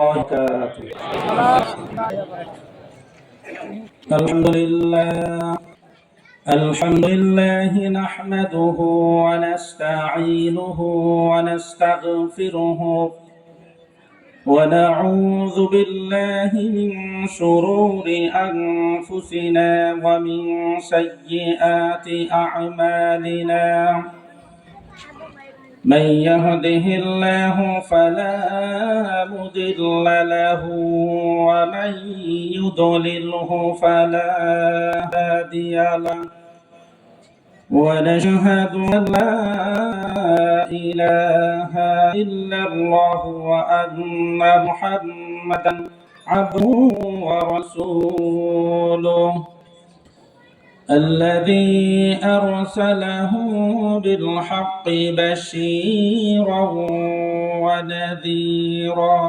وبركاته. الحمد لله نحمده ونستعينه ونستغفره ونعوذ بالله من شرور أنفسنا ومن سيئات أعمالنا. من يهده الله فلا مضل له ومن يضلله فلا هادي له. ونشهد أن لا إله إلا الله وأن محمدا عبده ورسوله الذي أرسله بالحق بشيرا ونذيرا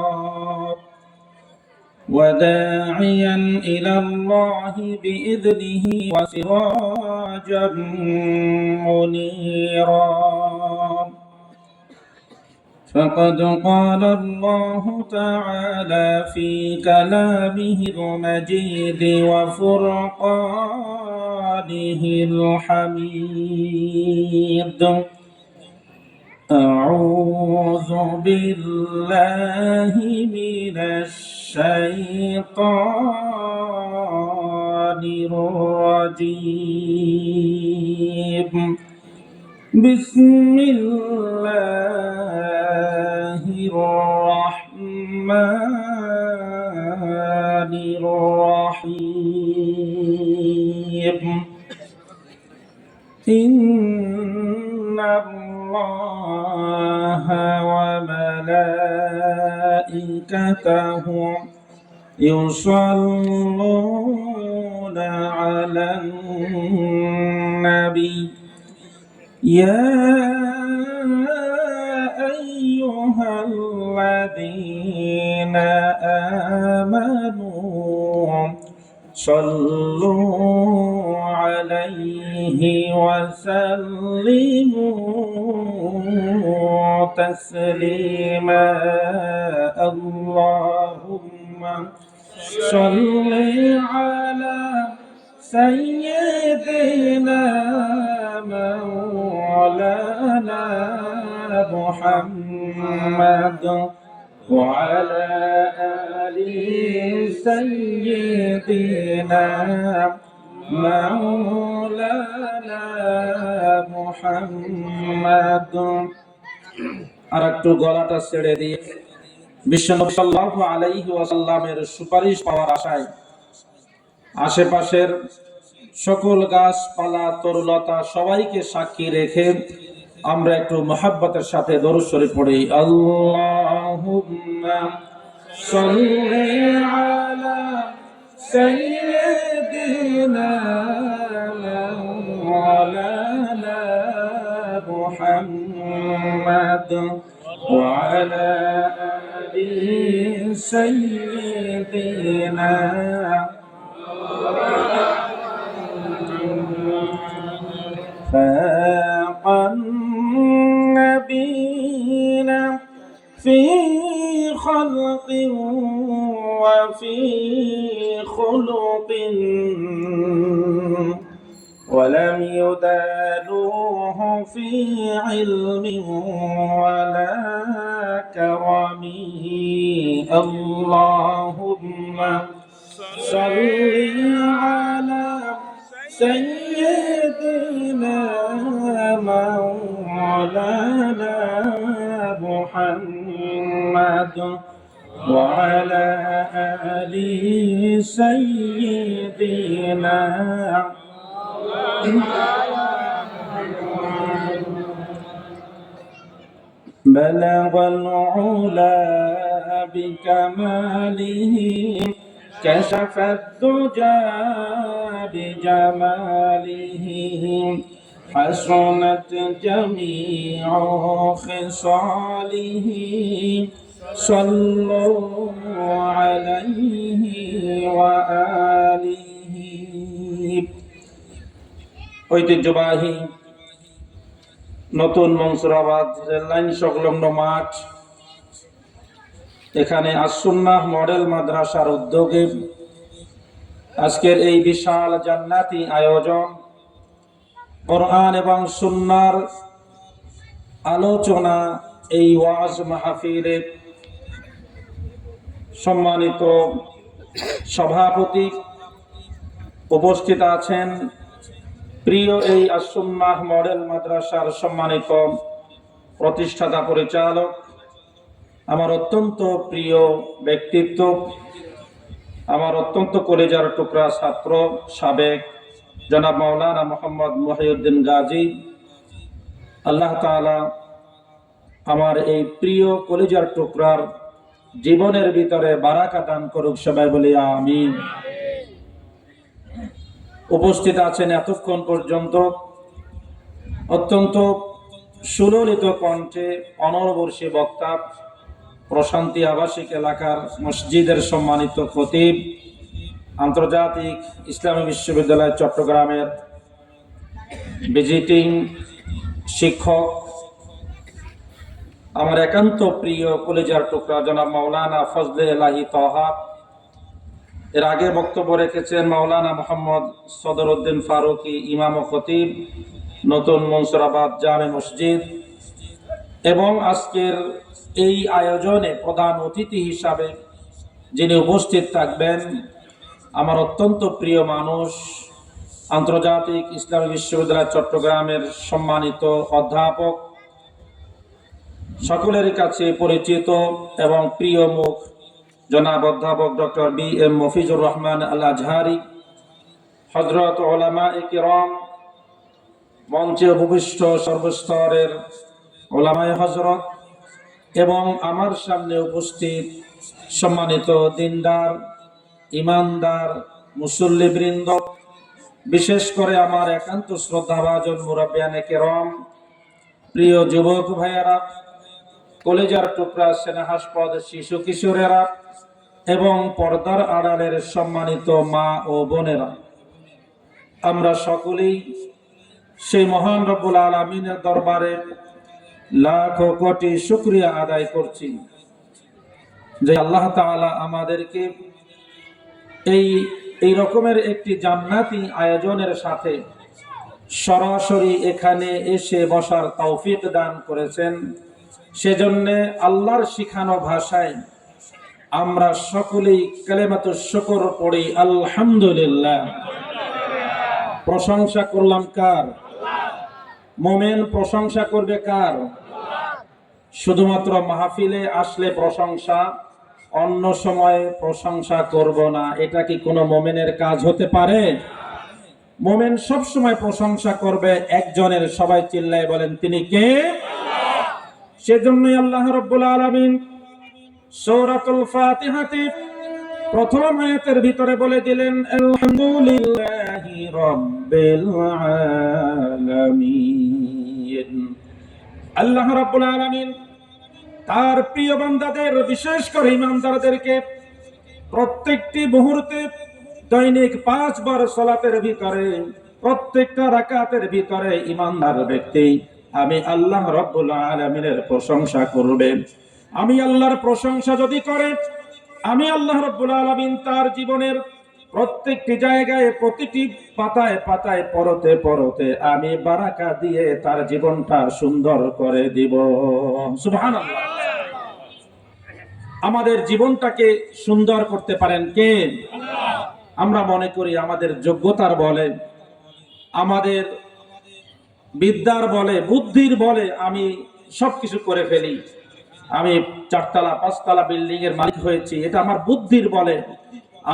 وداعيا إلى الله بإذنه وسراجا منيرا. فقد قال الله تعالى في كلامه المجيد وفرقانه الحميد: أعوذ بالله من الشيطان الرجيم. بسم الله الرحمن الرحيم. إن الله وملائكته يصلون على النبي يا أيها الذين آمنوا صلوا عليه وسلموا تسليما. اللهم صل على سيدنا مولانا محمد وعلى آل سيدنا مولانا محمد। আর একটু গলাটা ছেড়ে দিয়ে বিশ্বনবী সাল্লাল্লাহু আলাইহি ওয়াসাল্লামের সুপারিশ পাওয়ার আশায় আশেপাশের সকল গাছপালা তরুলতা সবাইকে সাক্ষী রেখে আমরা একটু মুহাব্বতের সাথে দরুদ শরীফ পড়ি। আল্লাহুম্মা সাল্লি আলা সাইয়্যিদিনা মাওলানা মুহাম্মদ ওয়া আলা আলি সাইয়্যিদিনা فاق النبيين في خلق وفي خلق ولم يدانوه في علم ولا كرم. اللهم صل على سيدنا مولانا محمد وعلى آل سيدنا بلغ العلا بكماله كشف الدجى بجماله حسنت جميع خصاله صلوا عليه وآله. ঐতিহ্যবাহী নতুন মনসুরাবাদ রেললাইন সংলগ্ন মাঠ এখানে আস-সুন্নাহ মডেল মাদ্রাসার উদ্যোগে আজকের এই বিশাল জান্নাতি আয়োজন, কোরআন এবং সুন্নাহর আলোচনা, এই ওয়াজ মাহফিলে সম্মানিত সভাপতি উপস্থিত আছেন, প্রিয় এই আস-সুন্নাহ মডেল মাদ্রাসার সম্মানিত প্রতিষ্ঠাতা পরিচালক, আমার অত্যন্ত প্রিয় ব্যক্তিত্ব, আমার অত্যন্ত কলিজার টুকরা ছাত্র সাবেক জনাব মাওলানা মোহাম্মদ মহিউদ্দিন গাজী। আল্লাহ তাআলা আমার এই প্রিয় কলিজার টুকরার জীবনের ভিতরে বারাকা দান করুক, সবাই বলি আমিন। উপস্থিত আছেন এতক্ষণ পর্যন্ত অত্যন্ত সুললিত কণ্ঠে অনরবর্ষী বক্তা, প্রশান্তি আবাসিক এলাকার মসজিদের সম্মানিত খতিব, আন্তর্জাতিক ইসলামী বিশ্ববিদ্যালয় চট্টগ্রামের ভিজিটিং শিক্ষক, আমার একান্ত প্রিয় কলিজার টুকরা জনাব মাওলানা ফজলে এলাহি তহা। এর আগে বক্তব্য রেখেছেন মাওলানা মোহাম্মদ সদরউদ্দিন ফারুকি, ইমাম ও খতিব, নতুন মনসুরাবাদ জামে মসজিদ। এবং আজকের এই আয়োজনে প্রধান অতিথি হিসাবে যিনি উপস্থিত থাকবেন, আমার অত্যন্ত প্রিয় মানুষ, আন্তর্জাতিক ইসলামী বিশ্ববিদ্যালয় চট্টগ্রামের সম্মানিত অধ্যাপক, সকলের কাছে পরিচিত এবং প্রিয় মুখ জনাব অধ্যাপক ডক্টর বি.এম. মফিজুর রহমান আল আজহারি, হযরত উলামায়ে কিরাম, মঞ্চে উপবিষ্ট সর্বস্তরের উলামায়ে হযরত এবং আমার সামনে উপস্থিত সম্মানিত দিনদার, ইমানদার মুসল্লিবৃন্দ, বিশেষ করে আমার একান্ত শ্রদ্ধাভাজন মুরাব্বিয়ানে কেরাম, প্রিয় যুবক ভাইয়েরা, কলেজার টুকরা স্নেহাস্পদ শিশু কিশোরেরা এবং পর্দার আড়ালের সম্মানিত মা ও বোনেরা, আমরা সকলেই সেই মহান রব্বুল আলামিনের দরবারে লাখো কোটি শুকরিয়া আদায় করছি যে আল্লাহ তাআলা আমাদেরকে এই রকমের একটি জান্নাতি আয়োজনের সাথে সরাসরি এখানে এসে বসার তৌফিক দান করেছেন। সেজন্য আল্লাহর শিখানো ভাষায় আমরা সকলেই কালেমাতুশ শুকর পড়ি আলহামদুলিল্লাহ। প্রশংসা করলাম কার? মুমিন প্রশংসা করবে কার? শুধুমাত্র মাহফিলে আসলে প্রশংসা, অন্য সময় প্রশংসা করব না, এটা কি কোনো মুমিনের কাজ হতে পারে? মুমিন সব সময় প্রশংসা করবে একজনের, সবাই চিল্লায় বলেন তিনি কে? সেজন্যই আল্লাহ রাব্বুল আলামিন সূরাতুল ফাতিহাতে প্রথম আয়াতের ভিতরে বলে দিলেন আলহামদুলিল্লাহি রাব্বিল আলামিন। আল্লাহ রাব্বুল আলামিন তার প্রিয় বান্দাদের, বিশেষ করে ইমানদারদেরকে প্রত্যেকটি মুহূর্তে দৈনিক 5 বার সালাতের ভিতরে, প্রত্যেকটা রাকাতের ভিতরে ইমানদার ব্যক্তি আমি আল্লাহ রাব্বুল আলামিনের প্রশংসা করবে। আমি আল্লাহর প্রশংসা যদি করে, আমি আল্লাহ রাব্বুল আলামিন তার জীবনের প্রত্যেকটি জায়গায়, প্রতিটি পাতায় পাতায়, পরতে পরতে আমি বারাকা দিয়ে তার জীবনটা সুন্দর করে দিব। সুবহানাল্লাহ। আমাদের জীবনটাকে সুন্দর করতে পারেন কে? আমরা মনে করি আমাদের যোগ্যতার বলে, আমাদের বিদ্যার বলে, বুদ্ধির বলে আমি সবকিছু করে ফেলি, আমি 4তলা 5তলা বিল্ডিং এর মালিক হয়েছি, এটা আমার বুদ্ধির বলে।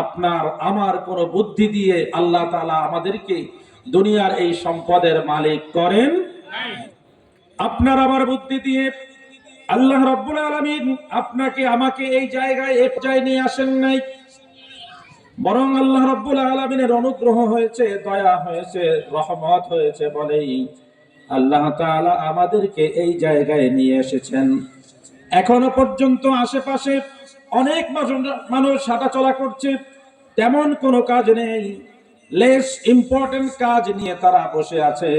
আপনার আমার কোন বুদ্ধি দিয়ে আল্লাহ তাআলা আমাদেরকে দুনিয়ার এই সম্পদের মালিক করেন? আপনার আমার বুদ্ধি দিয়ে আল্লাহ রাব্বুল আলামিন আপনাকে আমাকে এই জায়গায় নিয়ে আসেন নাই, বরং আল্লাহ রাব্বুল আলামিনের অনুগ্রহ হয়েছে, দয়া হয়েছে, রহমত হয়েছে বলেই আল্লাহ তাআলা আমাদেরকে এই জায়গায় নিয়ে এসেছেন। এখনো পর্যন্ত আশেপাশে অনেক মানুষ হাঁটাচলা করছে, তেমন কোনো কাজ নেই, লেস ইম্পর্টেন্ট কাজ নিয়ে তারা বসে আছে,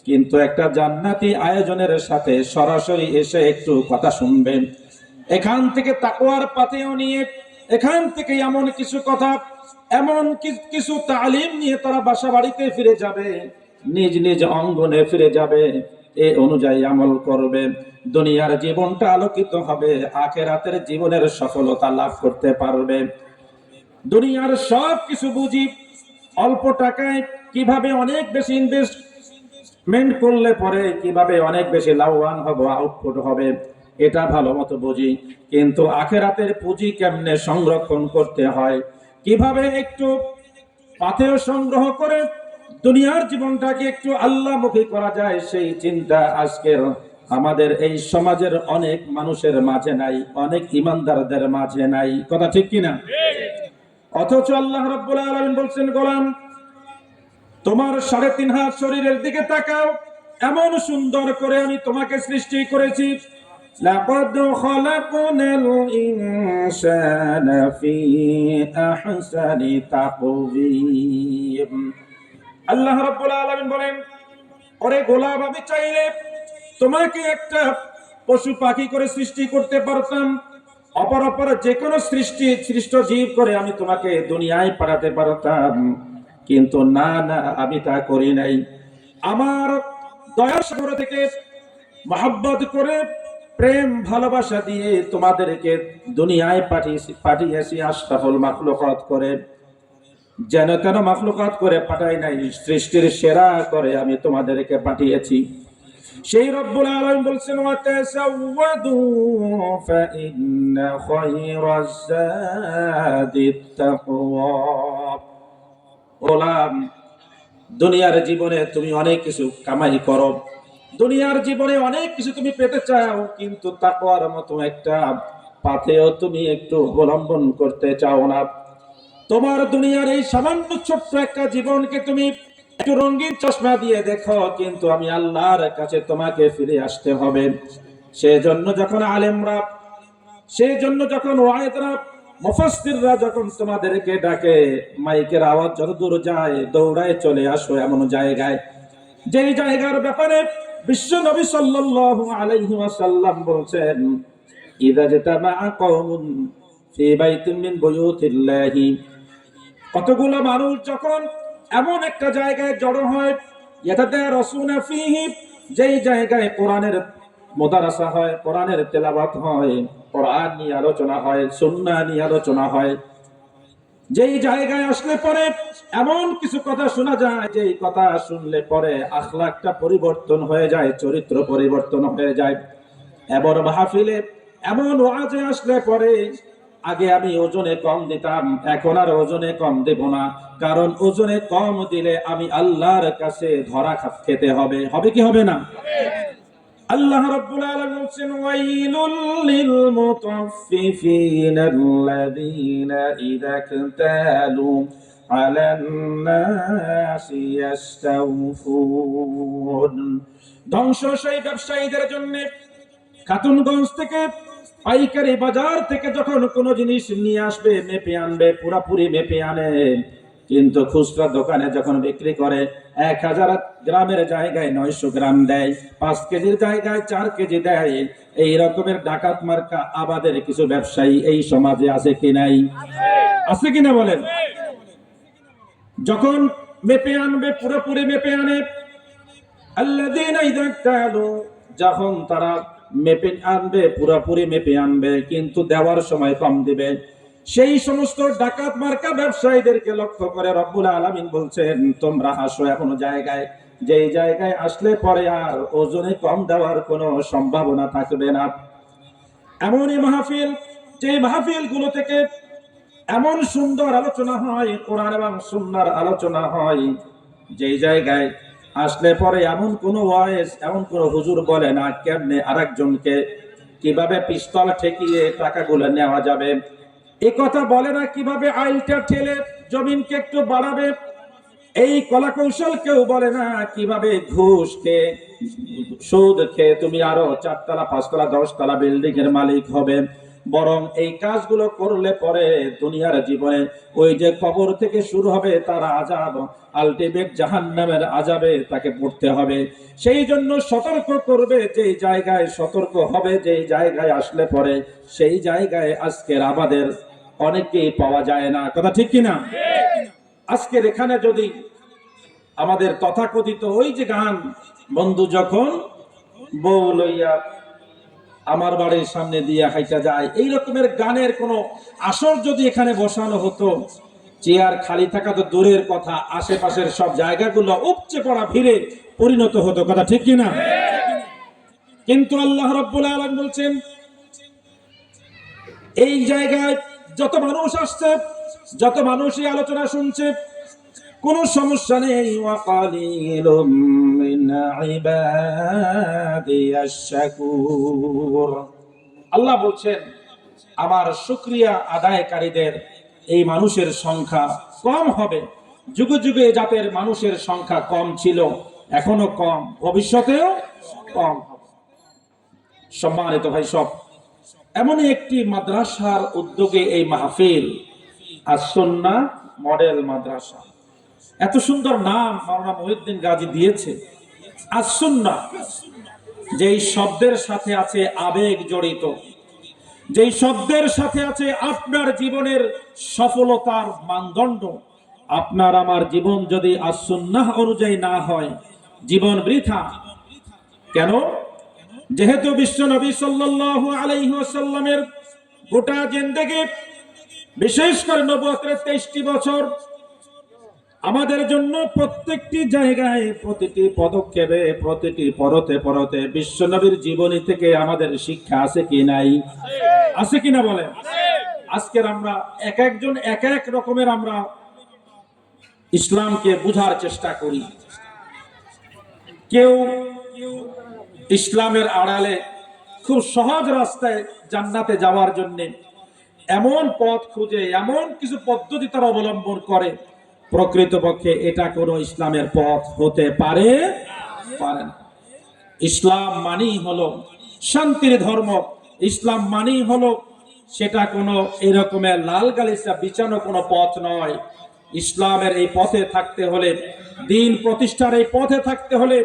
কিন্তু একটা জান্নাতি আয়োজনের সাথে সরাসরি এসে একটু কথা শুনবেন, এখান থেকে তাকওয়ার পাথেয় নিয়ে, এখান থেকে এমন কিছু কথা, এমন কিছু তালিম নিয়ে তারা বাসা বাড়িতে ফিরে যাবে, নিজ নিজ অঙ্গনে ফিরে যাবে, এ অনুযায়ী আমল করবে। দুনিয়ার জীবনটা আলোকিত হবে, আখিরাতের জীবনের সফলতা লাভ করতে পারবে। দুনিয়ার সব কিছু বুঝি, অল্প টাকায় কিভাবে অনেক বেশি ইনভেস্টমেন্ট করলে পরে কিভাবে অনেক বেশি লাভবান হবে, আউটপুট হবে, এটা ভালো মতো বুঝি। কিন্তু আখিরাতের পুঁজি কেমনে সংরক্ষণ করতে হয়, কিভাবে একটু পাথেয় সংগ্রহ করে দুনিয়ার জীবনটাকে একটু আল্লাহমুখী করা যায়, সেই চিন্তা আজকের আমাদের এই সমাজের অনেক মানুষের মাঝে নাই, অনেক ইমানদারদের মাঝে নাই। কথা ঠিক কিনা? অথচ আল্লাহ রাব্বুল আলামিন বলছেন, গোলাম তোমার 3.5 হাত শরীরের দিকে তাকাও, এমন সুন্দর করে আমি তোমাকে সৃষ্টি করেছি। লাকাদ খালাকনাল ইনসানা ফি আহসানি তাকওয়িম। আল্লাহ রাব্বুল আলামিন বলেন, ওরে গোলাম, আমি চাইলে তোমাকে একটা পশু পাখি করে সৃষ্টি করতে পারতাম, অপর যে কোনো সৃষ্ট জীব করে আমি তোমাকে দুনিয়ায় পাঠাতে পারতাম, কিন্তু না না, আমি তা করি নাই। আমার দয়ার সাগর থেকে মহব্বত করে, প্রেম ভালোবাসা দিয়ে তোমাদেরকে দুনিয়ায় পাঠিয়েছি আশরাফুল মাখলুকাত করে, যেন তেন মাখলুকাত করে পাঠাই নাই, সৃষ্টির সেরা করে আমি তোমাদেরকে পাঠিয়েছি। সেই রব্বুল আলামিন বলছেন, ওয়া তাসাওয়াদু ফাইন্না খায়রাজ যাদিত তাকওয়া। গোলাম, দুনিয়ার জীবনে তুমি অনেক কিছু কামাই করো, দুনিয়ার জীবনে অনেক কিছু তুমি পেতে চাও, কিন্তু তাকওয়ার মতো একটা পাথেও তুমি একটু অবলম্বন করতে চাও না। তোমার দুনিয়ার এই সামান্য ছোট্ট একটা জীবনকে তুমি একটু রঙিন চশমা দিয়ে দেখো, কিন্তু আমি আল্লাহর কাছে তোমাকে ফিরে আসতে হবে। সেজন্য যখন আলেমরা, সেজন্য যখন ওয়াইদরা, মুফাসসিররা যখন তোমাদেরকে ডাকে, মাইকের আওয়াজ যত দূর যায়, দৌড়ায় চলে আসো এমন জায়গায়, যেই জায়গার ব্যাপারে বিশ্ব নবী সাল্লাল্লাহু আলাইহি ওয়াসাল্লাম বলছেন, ইযা জাতামাআ কওমুন ফি বাইতিন মিন বুয়ুতিল্লাহি, কতগুলো মানুষ যখন এমন একটা জায়গায় জড়ো হয়, ইয়াতাদারাসুনা ফীহি, যেই জায়গায় কোরআনের মুদারাসা হয়, কোরআনের তেলাওয়াত হয়, কোরআন নিয়ে আলোচনা হয়, সুন্নাহ নিয়ে আলোচনা হয়, যেই জায়গায় আসলে পরে এমন কিছু কথা শোনা যায়, যেই কথা শুনলে পরে আখলাকটা পরিবর্তন হয়ে যায়, চরিত্র পরিবর্তন হয়ে যায়। এমন মাহফিলে, এমন ওয়াজে আসলে পরে আগে আমি ওজনে কম দিতাম, এখন আর ওজনে কম দেব না, কারণ ওজনে কম দিলে আমি আল্লাহর কাছে ধরা খেতে হবে। হবে কি হবে না? আল্লাহ রাব্বুল আলামিন বলেন, ওয়াইলুল লিল মুতাফফিফিনাল্লাযীনা ইযা কাতালু আলান নাসি ইস্তাওফুন। ধ্বংস সেই ব্যবসায়ীদের জন্য, খাতুনগঞ্জ থেকে, পাইকারি বাজার থেকে যখন কোনো জিনিস নিয়ে আসবে, মেপে আনবে, পুরাপুরি মেপে আনে, কিন্তু খুচরা দোকানে যখন বিক্রি করে 1000 গ্রামের জায়গায় 900 গ্রাম দেয়, 5 কেজির জায়গায় 4 কেজি দেয়। এই রকমের ডাকাত মার্কা আমাদের কিছু ব্যবসায়ী এই সমাজে আছে কি নাই? আছে কিনা বলেন? যখন মেপে আনবে, পুরোপুরি মেপে আনে, আল্লাযীনা ইযা কালু, যখন তারা মেপে আনবে, পুরোপুরি মেপে আনবে, কিন্তু দেওয়ার সময় কম দিবে, সেই সমস্ত ডাকাত মার্কা ব্যবসায়ীদেরকে লক্ষ্য করে রব্বুল আলামিন বলছেন, তোমরা আসো এমন জায়গায়, যেই জায়গায় আসলে পরে আর ওজনে কম দেওয়ার কোনো সম্ভাবনা থাকবে না। এমনই মাহফিল, যে মাহফিল গুলো থেকে এমন সুন্দর আলোচনা হয়, কোরআন এবং সুন্নাহর আলোচনা হয়, যেই জায়গায় আসলে পরে এমন কোন ওয়াইজ, এমন কোন হুজুর বলে না কেমনে আরেকজনকে কিভাবে পিস্তল ঠেকিয়ে টাকাগুলো নেওয়া যাবে, এই কথা বলে না কিভাবে আইলটা ঠেলে জমিনকে একটু বাড়াবে, এই কলা কৌশল কেউ বলে না কিভাবে ঘুষ খেয়ে, সুদ খেয়ে তুমি আরো 4 তলা 5 তলা 10 তলা বিল্ডিং এর মালিক হবে। বরং এই কাজগুলো করলে পরে দুনিয়ার জীবনে ওই যে কবর থেকে শুরু হবে তার আযাব, আলটিমেট জাহান্নামের আযাবে তাকে পড়তে হবে। সেই জন্য সতর্ক করবে, যে জায়গায় সতর্ক হবে, যে জায়গায় আসলে পরে সেই জায়গায় আজকের আমাদের অনেকেই পাওয়া যায় না। কথা ঠিক কিনা? আজকের এখানে যদি আমাদের তথাকথিত ওই যে গান, বন্ধু যখন বউ লইয়া আমার বাড়ির সামনে দিয়ে হাইটা যায়, এই রকমের গানের কোন আসর যদি এখানে বসানো হতো, চেয়ার খালি থাকা তো দূরের কথা, আশেপাশের সব জায়গাগুলো উপচে পড়া ভিড়ে পরিণত হতো। কথা ঠিক কিনা? কিন্তু আল্লাহ রাব্বুল আলামিন বলছেন, এই জায়গায় যত মানুষ আসছে, যত মানুষই আলোচনা শুনছে, কোন সমস্যা নেই। ওয়াকালিলুম মিন ইবাদিয়াশ শাকুর। আল্লাহ বলছেন, আমার শুকরিয়া আদায়কারীদের এই মানুষের সংখ্যা কম হবে। যুগে যুগে জাতের মানুষের সংখ্যা কম ছিল, এখনো কম, ভবিষ্যতেও কম হবে। সম্মানিত ভাই সব, এমনই একটি মাদ্রাসার উদ্যোগে এই মাহফিল, আস-সুন্নাহ মডেল মাদ্রাসা। এত সুন্দর নাম মাওলানা মুহিউদ্দিন গাজী দিয়েছে, আস-সুন্নাহ। যেই শব্দের সাথে আছে আবেগ জড়িত, যেই শব্দের সাথে আছে আপনার জীবনের সফলতার মানদণ্ড। আপনার আমার জীবন যদি আস-সুন্নাহ অনুযায়ী না হয়, জীবন বৃথা। কেন? যেহেতু বিশ্বনবী সাল্লাল্লাহু আলাইহি ওয়াসাল্লামের গোটা জিন্দেগি, বিশেষ করে নবুয়তের 23টি বছর, আমাদের জন্য প্রত্যেকটি জায়গায়, প্রতিটি পদক্ষেপে, প্রতিটি পরতে পরতে বিশ্বনবীর জীবনী থেকে আমাদের শিক্ষা আছে কি নাই? আছে কিনা বলেন? আজকের আমরা এক একজন এক এক রকমের আমরা ইসলামকে বুঝার চেষ্টা করি। কেউ ইসলামের আড়ালে খুব সহজ রাস্তায় জান্নাতে যাওয়ার জন্য এমন পথ খুঁজে, এমন কিছু পদ্ধতি তারা অবলম্বন করে, প্রকৃতপক্ষে এটা কোনো ইসলামের পথ হতে পারে না। ইসলাম মানেই হলো শান্তির ধর্ম। ইসলাম মানেই হলো সেটা কোনো এরকমের লাল গালিচা বিছানো কোনো পথ নয়। ইসলামের এই পথে থাকতে হলে, দ্বীন প্রতিষ্ঠার এই পথে থাকতে হলে,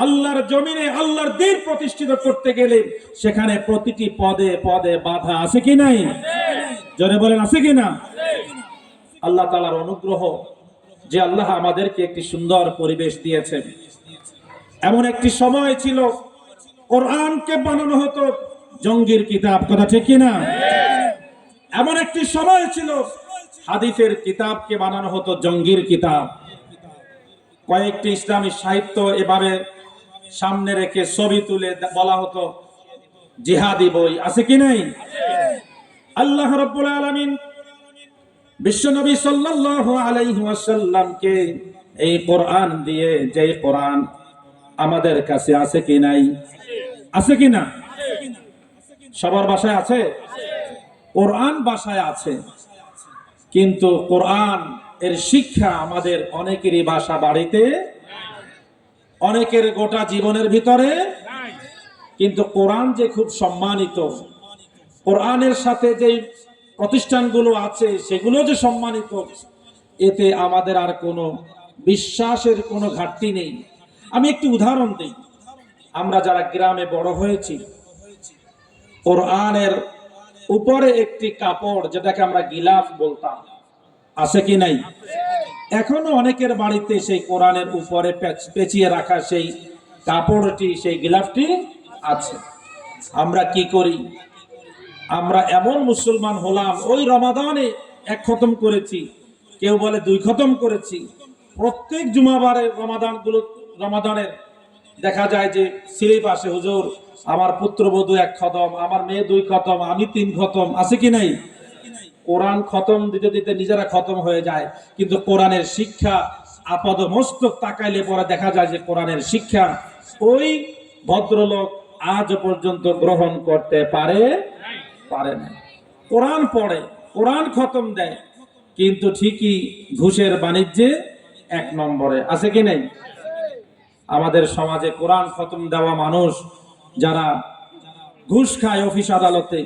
আল্লাহর জমিনে আল্লাহর দ্বীন প্রতিষ্ঠিত করতে গেলে সেখানে প্রতিটি পদে পদে বাধা আছে কি নাই? জোরে বলেন, আছে কি না? আল্লাহ তাআলার অনুগ্রহ যে আল্লাহ আমাদেরকে একটি সুন্দর পরিবেশ দিয়েছেন। এমন একটি সময় ছিল কোরআনকে বানানো হতো জঙ্গির কিতাব। কথা ঠিক কি না? এমন একটি সময় ছিল হাদিসের কিতাবকে বানানো হতো জঙ্গির কিতাব। কয়েকটি ইসলামী সাহিত্য এভাবে সামনে রেখে ছবি তুলে বলা হতো জিহাদি বই। আছে কি নাই? আল্লাহ রাব্বুল আলামিন বিশ্বনবী সাল্লাল্লাহু আলাইহি ওয়াসাল্লামকে এই কোরআন দিয়ে, যে কোরআন আমাদের কাছে আছে কি নাই? আছে কি না? সবার বাসায় আছে? কোরআন বাসায় আছে, কিন্তু কোরআন এর শিক্ষা আমাদের অনেকেরই বাসা বাড়িতে, অনেকের গোটা জীবনের ভিতরে। কিন্তু কোরআন যে খুব সম্মানিত, কোরআনের সাথে যে প্রতিষ্ঠানগুলো আছে সেগুলো যে সম্মানিত, এতে আমাদের আর কোনো বিশ্বাসের কোনো ঘাটতি নেই। আমি একটি উদাহরণ দিই। আমরা যারা গ্রামে বড় হয়েছি, কোরআনের উপরে একটি কাপড়, যেটাকে আমরা গিলাফ বলতাম, আছে কি নাই? এখনো অনেকের বাড়িতে সেই কোরআনের উপরে পেঁচিয়ে রাখা সেই কাপড়টি, সেই গিলাফটি আছে। আমরা কি করি? আমরা এমন মুসলমান হলাম, ওই রমাদানে 1 খতম করেছি, কেউ বলে 2 খতম করেছি। প্রত্যেক জুমাবারের রমাদানের দেখা যায় যে স্লিপ আসে, হুজুর আমার পুত্রবধূ 1 খতম, আমার মেয়ে 2 খতম, আমি 3 খতম। আছে কি নাই? কোরআন খতম দিতে দিতে নিজেরা খতম হয়ে যায়, কিন্তু কোরআনের শিক্ষা আপাদ মস্তক তাকাইলে পরে দেখা যায় যে কোরআনের শিক্ষা ওই ভদ্রলোক আজ পর্যন্ত গ্রহণ করতে পারে না। কোরআন পড়ে, কোরআন খতম দেয়, কিন্তু ঠিকই ঘুষের বাণিজ্যে 1 নম্বরে। আছে কি নাই? আমাদের সমাজে কোরআন খতম দেওয়া মানুষ যারা ঘুষ খায় অফিস আদালতে,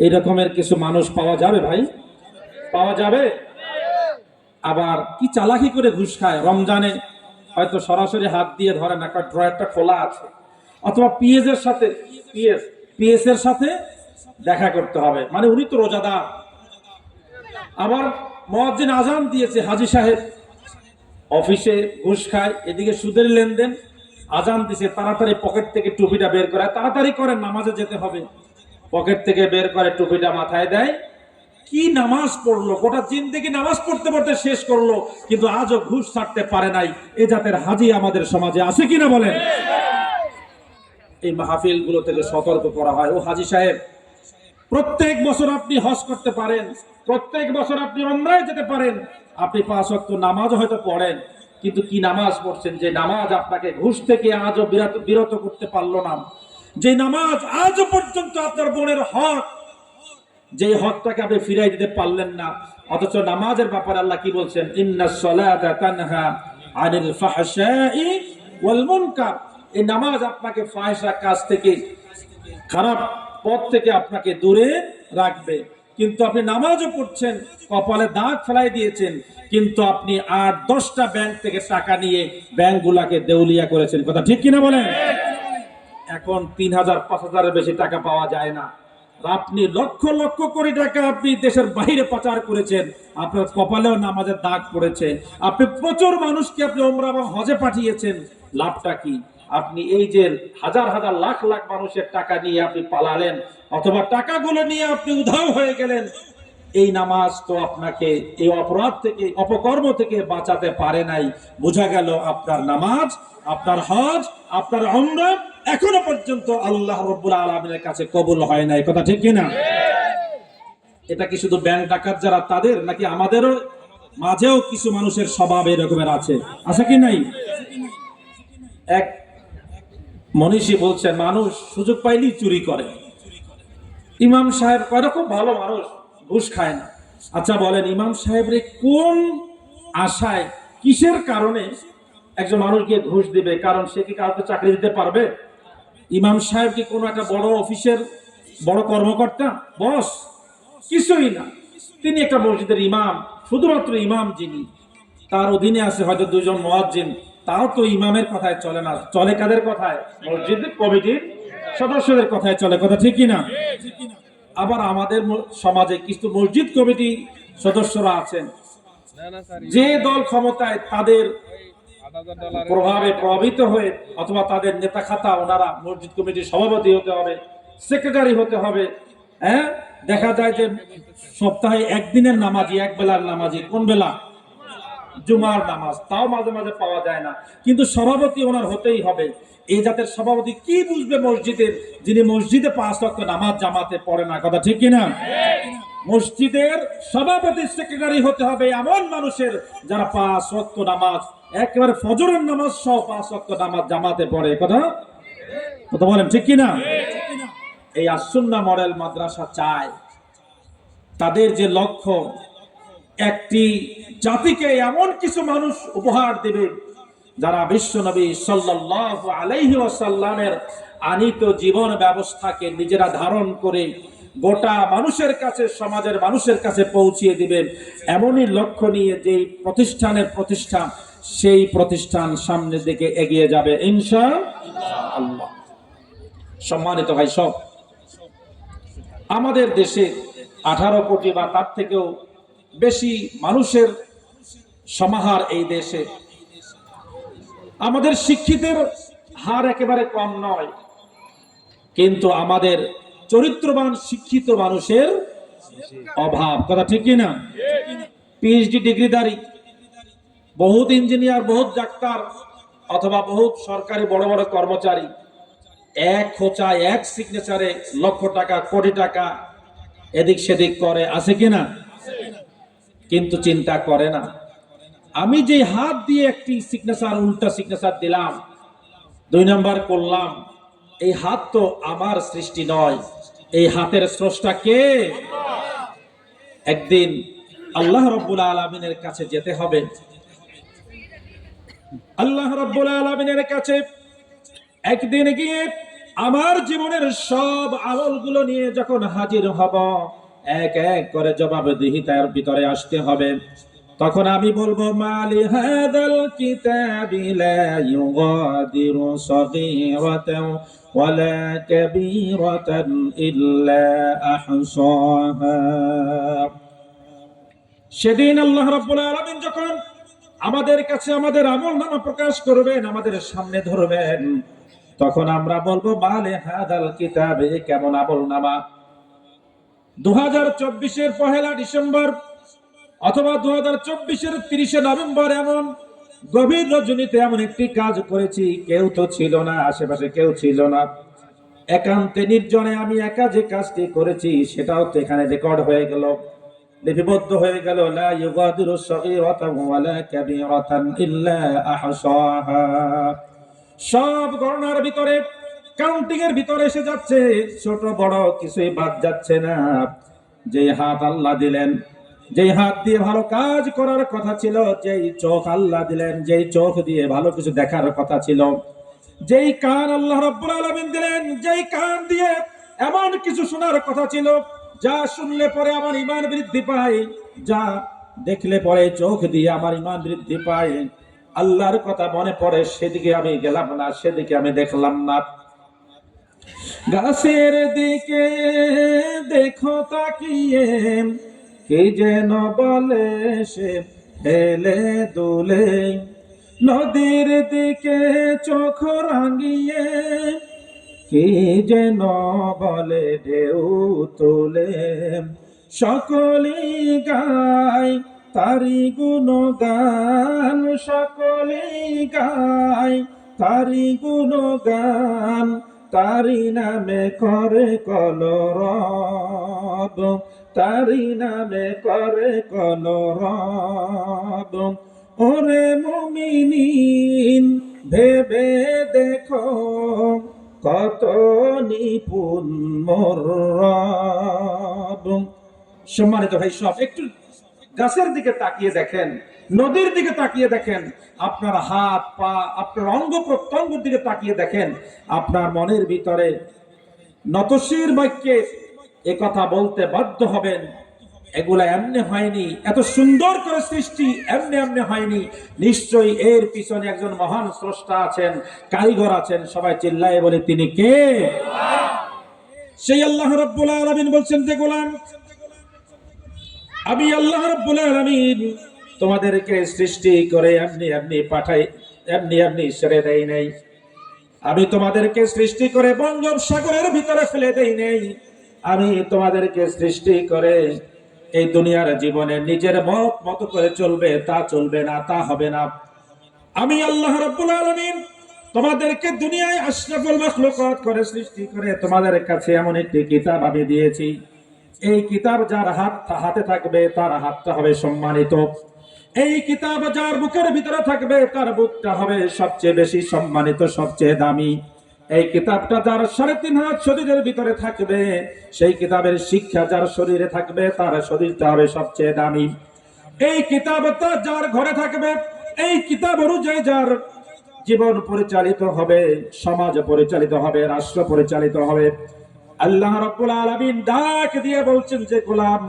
এই রকমের কিছু মানুষ পাওয়া যাবে ভাই? পাওয়া যাবে? আবার কি চালাকি করে ঘুষ খায়। রমজানে হয়তো সরাসরি হাত দিয়ে ধরে না, ড্রয়ারটা খোলা আছে, অথবা পিএস এর সাথে দেখা করতে হবে, মানে উনি তো রোজাদার। আবার মুয়াজ্জিন আজান দিয়েছে, হাজী সাহেব অফিসে ঘুষ খায়, এদিকে সুদের লেনদেন, আজান দিছে, তাড়াতাড়ি পকেট থেকে টুপিটা বের করে, তাড়াতাড়ি করেন নামাজে যেতে হবে, পকেট থেকে বের করে টুপিটা মাথায় দেয়। কি নামাজ পড়লো, গোটা জিন্দেগি নামাজ পড়তে পড়তে শেষ করলো, কিন্তু আজও ঘুষ ছাড়তে পারে নাই। এ জাতের হাজি আমাদের সমাজে আছে কিনা বলেন? এই মাহফিল গুলো থেকে সতর্ক করা হয়, ও হাজী সাহেব, প্রত্যেক বছর আপনি হজ করতে পারেন, প্রত্যেক বছর আপনি উমরায় যেতে পারেন, আপনি 5 ওয়াক্ত নামাজ হয়তো পড়েন, কিন্তু কি নামাজ পড়ছেন যে নামাজ আপনাকে ঘুষ থেকে আজও বিরত করতে পারলো না, যে নামাজ আজও পর্যন্ত আপনার বোনের হক, যে হকটাকে আপনি ফিরাই দিতে পারলেন না। অথচ নামাজের ব্যাপারে আল্লাহ কি বলছেন? ইন্নাস সালাতা তানহা আনিল ফাহশাই ওয়াল মুনকার। এই নামাজ আপনাকে ফাহিশা কাজ থেকে, খারাপ পথ থেকে আপনাকে দূরে রাখবে। কিন্তু আপনি নামাজও পড়ছেন, কপালে দাগ ফেলাই দিয়েছেন, কিন্তু আপনি 8-10টা ব্যাংক থেকে টাকা নিয়ে ব্যাংকগুলোকে দেউলিয়া করেছেন। কথা ঠিক কিনা বলেন? এখন 3000-5000-এর বেশি টাকা পাওয়া যায় না। আপনি লক্ষ লক্ষ কোটি টাকা আপনি দেশের বাইরে পাচার করেছেন, আপনার কপালেও নামাজের দাগ পড়েছে। আপনি প্রচুর মানুষকে আপনি উমরা এবং হজে পাঠিয়েছেন, লাভটা কি? আপনি এই যে হাজার হাজার লাখ লাখ মানুষের টাকা নিয়ে আপনি পালালেন, অথবা টাকাগুলো নিয়ে আপনি উধাও হয়ে গেলেন। এই নামাজ তো আপনাকে এই অপরাধ থেকে, অপকর্ম থেকে বাঁচাতে পারে নাই। বোঝা গেল আপনার নামাজ, আপনার হজ, আপনার উমরা এখনো পর্যন্ত আল্লাহ রাব্বুল আলামিনের কাছে কবুল হয় নাই। কথা ঠিক কিনা? এটা কি শুধু ব্যাংক ডাকাত যারা তাদের, নাকি আমাদেরও মাঝেও কিছু মানুষের স্বভাব এরকমের আছে? আছে কি নাই? এক মনীষী বলছেন, মানুষ সুযোগ পাইলেই চুরি করে। ইমাম সাহেব কয়রকম ভালো মানুষ, ঘুষ খায় না। আচ্ছা বলেন, ইমাম সাহেবরে কোন আশায়, কিসের কারণে একজন মানুষ গিয়ে ঘুষ দিবে? কারণ সে কি কাউকে চাকরি দিতে পারবে? ইমাম সাহেব কি কোনো একটা বড় অফিসের বড় কর্মকর্তা, বস? কিছুই না। তিনি একটা মসজিদের ইমাম, শুধুমাত্র ইমাম, যিনি তার অধীনে আছে হয়তো 2 জন মুয়াজ্জিন, তাও তো ইমামের কথায় চলে না, চলে কাদের কথায়? মসজিদ কমিটির সদস্যদের কথায় চলে। কথা ঠিক কিনা? আবার আমাদের সমাজে কিছু মসজিদ কমিটি সদস্যরা আছেন, যে দল ক্ষমতায় তাদের প্রভাবে প্রভাবিত হয়ে, অথবা তাদের নেতা খাতা, ওনারা মসজিদ কমিটির সভাপতি হতে হবে, সেক্রেটারি হতে হবে। হ্যাঁ, দেখা যায় যে সপ্তাহে একদিনের নামাজি, এক বেলার নামাজি, কোন বেলা? জুমার নামাজ, তাও মাঝে মাঝে পাওয়া যায় না, কিন্তু সভাপতি ওনার হতেই হবে। এই জাতের সভাপতি কি বুঝবে মসজিদের, যিনি মসজিদে 5 ওয়াক্ত নামাজ জামাতে পড়ে না? কথা ঠিক কিনা? মসজিদের সভাপতি, সেক্রেটারি হতে হবে এমন মানুষের যারা 5 ওয়াক্ত নামাজ, একেবারে ফজরের নামাজ সহ 5 ওয়াক্ত নামাজ জামাতে পড়ে। কথা কথা বলেন ঠিক কিনা? এই আস-সুন্নাহ মডেল মাদ্রাসা চায়, তাদের যে লক্ষ্য, একটি জাতিকে এমন কিছু মানুষ উপহার দেবে যারা বিশ্বনবী সাল্লাল্লাহু আলাইহি ওয়াসাল্লামের আনিত জীবন ব্যবস্থাকে নিজেরা ধারণ করে গোটা মানুষের কাছে, সমাজের মানুষের কাছে পৌঁছিয়ে দিবেন। এমনই লক্ষ্য নিয়ে যেই প্রতিষ্ঠানের প্রতিষ্ঠা, সেই প্রতিষ্ঠান সামনের দিকে এগিয়ে যাবে ইনশাআল্লাহ। সম্মানিত ভাই সব, আমাদের দেশে 18 কোটি বা তার থেকেও বেশি মানুষের সমাহার এই দেশে। আমাদের শিক্ষিতের হার একেবারে কম নয়, কিন্তু আমাদের চরিত্রবান শিক্ষিত মানুষের অভাব। কথা ঠিক কিনা? পিএইচডি ডিগ্রিধারী বহুত ইঞ্জিনিয়ার, বহুত ডাক্তার, অথবা বহুত সরকারি বড় বড় কর্মচারী এক খোঁচায়, এক সিগনেচারে লক্ষ টাকা, কোটি টাকা এদিক সেদিক করে, আছে কিনা? কিন্তু চিন্তা করে না, আমি যে হাত দিয়ে একটি সিগনেচার, উল্টা সিগনেচার দিলাম, 2 নাম্বার করলাম, এই হাত তো আমার সৃষ্টি নয়, এই হাতের স্রষ্টা কে? একদিন আল্লাহ রাব্বুল আলামিনের কাছে যেতে হবে। আল্লাহ রাব্বুল আলামিনের কাছে একদিন গিয়ে আমার জীবনের সব আমলগুলো নিয়ে যখন হাজির হব, এক এক করে জবাবদিহিতার ভিতরে আসতে হবে। তখন আমি বলবো, মালি হাদাল কিতাবি লা ইউগাদিরু সগীরাতান ওয়ালা কাবীরাতান ইল্লা আহসাহা। সেদিন আল্লাহ রাব্বুল আলামিন যখন আমাদের কাছে আমাদের আমলনামা প্রকাশ করবেন, আমাদের সামনে ধরবেন, তখন আমরা বলবো, মালে হাদাল কিতাবে, কেমন আমলনামা। 2024-এর 1 ডিসেম্বর অথবা 2024-এর 30 নভেম্বর এমন গভীর রজনীতে এমন একটি কাজ করেছি, কেউ তো ছিল না, আশেপাশে কেউ ছিল না, একান্তে নির্জনে আমি একা যে কাজটি করেছি সেটাও তো এখানে রেকর্ড হয়ে গেল, লিপিবদ্ধ হয়ে গেল। লা ইউগাদিরু সগীরাতান ওয়ালা কাবীরাতান ইল্লা আহসাহা। সব গণনার ভিতরে, কাউন্টিং এর ভিতরে এসে যাচ্ছে, ছোট বড় কিছুই বাদ যাচ্ছে না। যে হাত আল্লাহ দিলেন, যেই হাত দিয়ে ভালো কাজ করার কথা ছিল, যেই চোখ আল্লাহ দিলেন, যেই চোখ দিয়ে ভালো কিছু দেখার কথা ছিল, যেই কান আল্লাহ রাব্বুল আলামিন দিলেন, যেই কান দিয়ে এমন কিছু শোনার কথা ছিল, যা শুনলে পরে আমার ঈমান বৃদ্ধি পায়, যা দেখলে পরে চোখ দিয়ে আমার ঈমান বৃদ্ধি পায়, আল্লাহর কথা মনে পড়ে, সেদিকে আমি গেলাম না, সেদিকে আমি দেখলাম না। গাছের দিকে দেখো তাকিয়ে, কে যেন বলে সে হেলে দুলে, নদীর দিকে চোখ রাঙিয়ে, কে যেন বলে ঢেউ তোলে, সকলেই গায় তারি গুণগান, সকলেই গায় তারি গুণগান, তারি নামে করে কলরব, তারি নামে করে কলরব। ওরে মুমিনিন ভেবে দেখো, কত নিপুণ মোর রব। সম্মানিত ভাই সব, একটু গাছের দিকে তাকিয়ে দেখেন, নদীর দিকে তাকিয়ে দেখেন, আপনার হাত পা, আপনার অঙ্গ প্রত্যঙ্গের দিকে তাকিয়ে দেখেন, আপনার মনের ভিতরে নতশির বাক্যে এ কথা বলতে বাধ্য হবেন, এগুলা এমনি হয়নি, এত সুন্দর করে সৃষ্টি এমনি এমনি হয়নি, নিশ্চয়ই এর পিছনে একজন মহান স্রষ্টা আছেন, কারিগর আছেন। সবাই চিল্লায়ে বলে, তিনি কে? সেই আল্লাহ রাব্বুল আলামিন বলছেন যে, গোলাম, আমি আল্লাহ রাব্বুল আলামিন তোমাদেরকে সৃষ্টি করে এমনি এমনি পাঠাই, এমনি এমনি ছেড়ে দেই নাই। আমি তোমাদেরকে সৃষ্টি করে বঙ্গোপসাগরের ভিতরে ফেলে দেই নাই। আমি তোমাদেরকে সৃষ্টি করে এই দুনিয়ার জীবনে নিজের মত করে চলবে, তা চলবে না, তা হবে না। আমি আল্লাহ রাব্বুল আলামিন তোমাদেরকে দুনিয়ায় আশরাফুল মাখলুকাত করে সৃষ্টি করে তোমাদের কাছে এমন একটি কিতাব আমি দিয়েছি। এই কিতাব যার হাতে থাকবে তার হাতটা হবে সম্মানিত। এই কিতাব যার বুকের ভিতরে থাকবে তার বুকটা হবে সবচেয়ে বেশি সম্মানিত, সবচেয়ে দামি। এই কিতাবটা যার 3.5 হাত শরীরের ভিতরে থাকবে, সেই কিতাবের শিক্ষা যার শরীরে থাকবে তার শরীরটা হবে সবচেয়ে দামি। এই কিতাবটা যার ঘরে থাকবে, এই কিতাব অনুযায়ী যার জীবন পরিচালিত হবে, সমাজ পরিচালিত হবে, রাষ্ট্র পরিচালিত হবে। আল্লাহ রাব্বুল আলামিন ডাক দিয়ে বলছেন যে, গোলাম,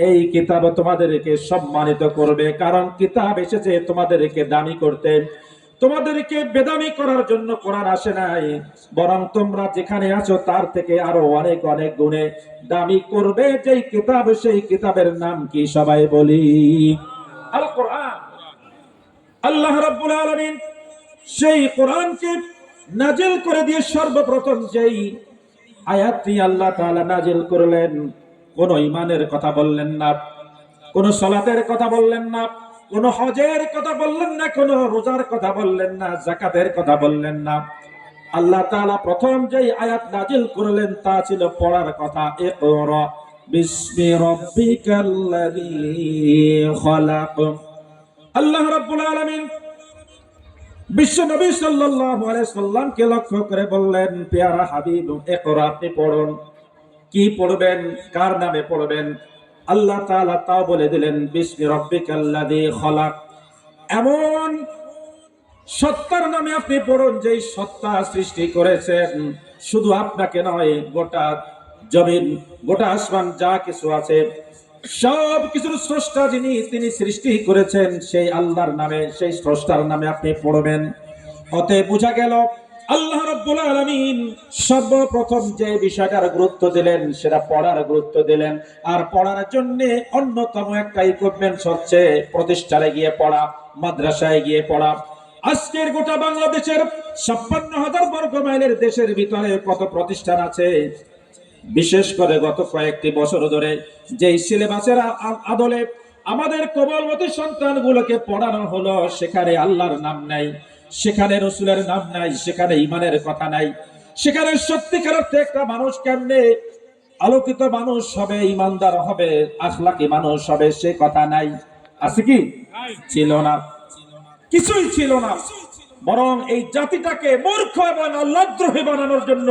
এই কিতাব তোমাদেরকে সম্মানিত করবে, কারণ কিতাব এসেছে তোমাদেরকে দামি করতে, তোমাদেরকে বেদামি করার জন্য কোরআন আসে নাই, বরং তোমরা যেখানে আছো তার থেকে আরো অনেক অনেক গুণে দামি করবে যেই কিতাব, সেই কিতাবের নাম কি? সবাই বলি, আল কোরআন। আল্লাহ রাব্বুল আলামিন সেই কোরআনকে নাজিল করে দিয়ে সর্বপ্রথম যেই আয়াতটি আল্লাহ তাআলা নাজিল করলেন, কোন ঈমানের কথা বললেন না, কোন সালাতের কথা বললেন না, কোন হজের কথা বললেন না, কোন রোজার কথা বললেন না, যাকাতের কথা বললেন না। আল্লাহ তাআলা প্রথম যেই আয়াত নাজিল করলেন তা ছিল পড়ার কথা, ইকরা বিসমি রাব্বিকাল্লাযী খালাক। আল্লাহ রাব্বুল আলামিন বিশ্ব নবী সাল্লাল্লাহু আলাইহি সাল্লামকে লক্ষ্য করে বললেন, পেয়ারা হাবিব, ইকরা, আপনি পড়ুন। কি পড়বেন? কার নামে পড়বেন? আল্লাহ তাআলা তাও বলে দিলেন, বিসমি রাব্বিকাল্লাযী খালাক। এমন সত্তার নামে আপনি পড়ুন, যেই সত্তা সৃষ্টি করেছেন শুধু আপনাকে নয়, গোটা জমিন, গোটা আসমান যা কিছু আছে সব কিছুর স্রষ্টা যিনি, তিনি সৃষ্টি করেছেন সেই আল্লাহর নামে, সেই স্রষ্টার নামে আপনি পড়বেন। অতএব বোঝা গেল আল্লাহ রাব্বুল আলামিন সর্বপ্রথম যে বিষয়টার গুরুত্ব দিলেন সেটা পড়ার গুরুত্ব দিলেন। আর পড়ার জন্য অন্যতম একটা ইকুইপমেন্টস হচ্ছে প্রতিষ্ঠানে গিয়ে পড়া, মাদ্রাসায় গিয়ে পড়া। আজকের গোটা বাংলাদেশের ৫৬,০০০ বর্গ মাইলের দেশের ভিতরে কত প্রতিষ্ঠান আছে, বিশেষ করে গত কয়েকটি বছর ধরে যেই সিলেবাসের আদলে আমাদের কোমলমতি সন্তানগুলোকে পড়ানো হলো, সেখানে আল্লাহর নাম নাই, সেখানে রসুলের নাম নাই, সেখানে ইমানের কথা নাই, সেখানে সত্যিকার অর্থে একটা মানুষ কেমনে আলোকিত মানুষ হবে, ইমানদার হবে, আখলাকি মানুষ হবে, সে কথা নাই। আছে কি? ছিল না, কিছুই ছিল না। বরং এই জাতিটাকে মূর্খ এবং আল্লাহদ্রোহী বানানোর জন্য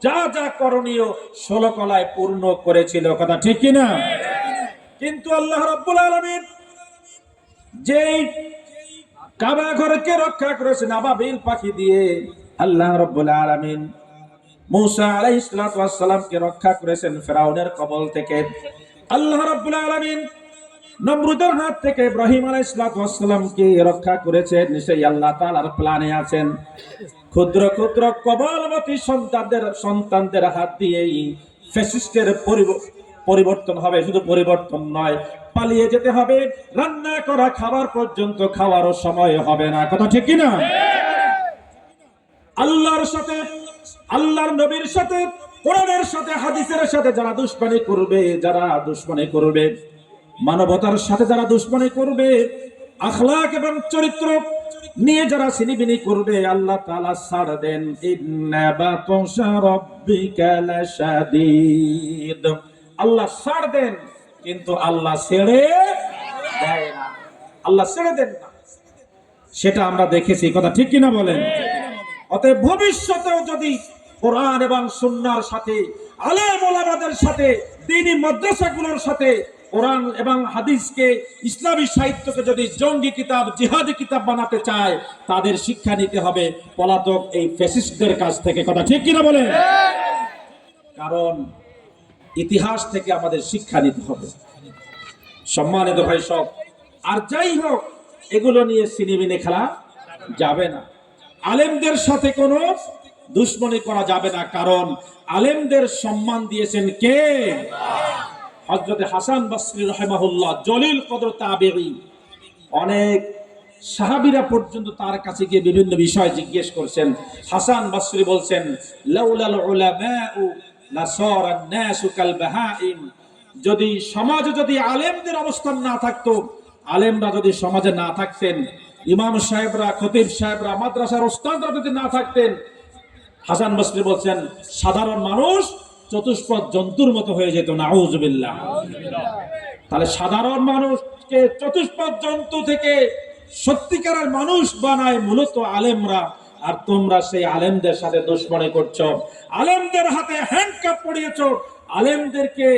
যা যা করণীয় ১৬ কলায় পূর্ণ করেছিল। কথা ঠিক কিনা? কিন্তু আল্লাহ রাব্বুল আলামিন যেই কাবা ঘরকে রক্ষা করেছেন আবাবিল পাখি দিয়ে, আল্লাহ রাব্বুল আলামিন মুসা আলাইহিস সালাতু ওয়াস সালামকে রক্ষা করেছেন ফিরাউনের কবল থেকে, আল্লাহ রাব্বুল আলামিন নমরুদের হাত থেকে ইব্রাহিম আলাইহিস সালাতু ওয়াস সালামকে রক্ষা করেছেন। সেই আল্লাহ তাআলার প্ল্যানে আছেন ক্ষুদ্র ক্ষুদ্র কবলবতী সন্তানদের হাত দিয়েই ফ্যাসিস্টের পরিবর্তন হবে। শুধু পরিবর্তন নয়, পালিয়ে যেতে হবে, রান্না করা খাবার পর্যন্ত খাওয়ারও সময় হবে না। কথা ঠিক কিনা? আল্লাহর সাথে, আল্লাহর নবীর সাথে, কোরআনের সাথে, হাদিসের সাথে যারা দুশমনি করবে, যারা দুশমনি করবে, মানবতার সাথে যারা দুশমনি করবে, আখলাক এবং চরিত্র নিয়ে যারা ছিনিবিনি করবে, আল্লাহ তাআলা ছাড় দেন। ইন্না বাতশা রাব্বিকা লাশাদীদ। আল্লাহ ছাড় দেন, কিন্তু আল্লাহ ছেড়ে দেয় না, আল্লাহ ছেড়ে দেন না। সেটা আমরা দেখেছি। কথা ঠিক কিনা বলেন? অতএব ভবিষ্যতেও যদি কোরআন এবং সুন্নাহর সাথে, আলেম ওলামাদের সাথে, দ্বীনি মাদ্রাসাগুলোর সাথে কোরআন এবং হাদিসকে, ইসলামী সাহিত্যকে যদি জঙ্গি কিতাব, জিহাদি কিতাব বানাতে চায়, তাদের শিক্ষা নিতে হবে পলাতক এই ফ্যাসিস্টদের কাছ থেকে। কথা ঠিক কিনা বলেন? কারণ ইতিহাস থেকে আমাদের শিক্ষা নিতে হবে। সম্মানিত ভাই সব, আর যাই হোক, এগুলো নিয়ে সিনেমিনে খেলা যাবে না। আলেমদের সাথে কোনো দুশমনি করা যাবে না, কারণ আলেমদের সম্মান দিয়েছেন কে? হযরত হাসান বসরি রাহিমাহুল্লাহ, জলিল কদর তাবেঈ। অনেক সাহাবীরা পর্যন্ত তার কাছে গিয়ে বিভিন্ন বিষয় জিজ্ঞেস করছেন। হাসান বসরি বলছেন, লাউলাল উলামাউ লাসারান নাসু কাল বাহাইম। যদি সমাজে যদি আলেমদের অবস্থান না থাকতো, আলেমরা যদি সমাজে না থাকতেন, ইমাম সাহেবরা, খতিব সাহেবরা, মাদ্রাসার ওস্তাদরা যদি না থাকতেন, হাসান বসরি বলছেন সাধারণ মানুষ চতুষ্পদ জন্তুর মতো হয়ে যেত। নাউজুবিল্লাহ। তাহলে সাধারণ মানুষকে চতুষ্পদ জন্তু থেকে সত্যিকারের মানুষ বানায় মূলত আলেমরা। আর তোমরা সেই আলেমদের সাথে দুশমনি করছো, আলেমদের হাতে হ্যান্ডকাপ পরিয়েছো, আলেমদেরকে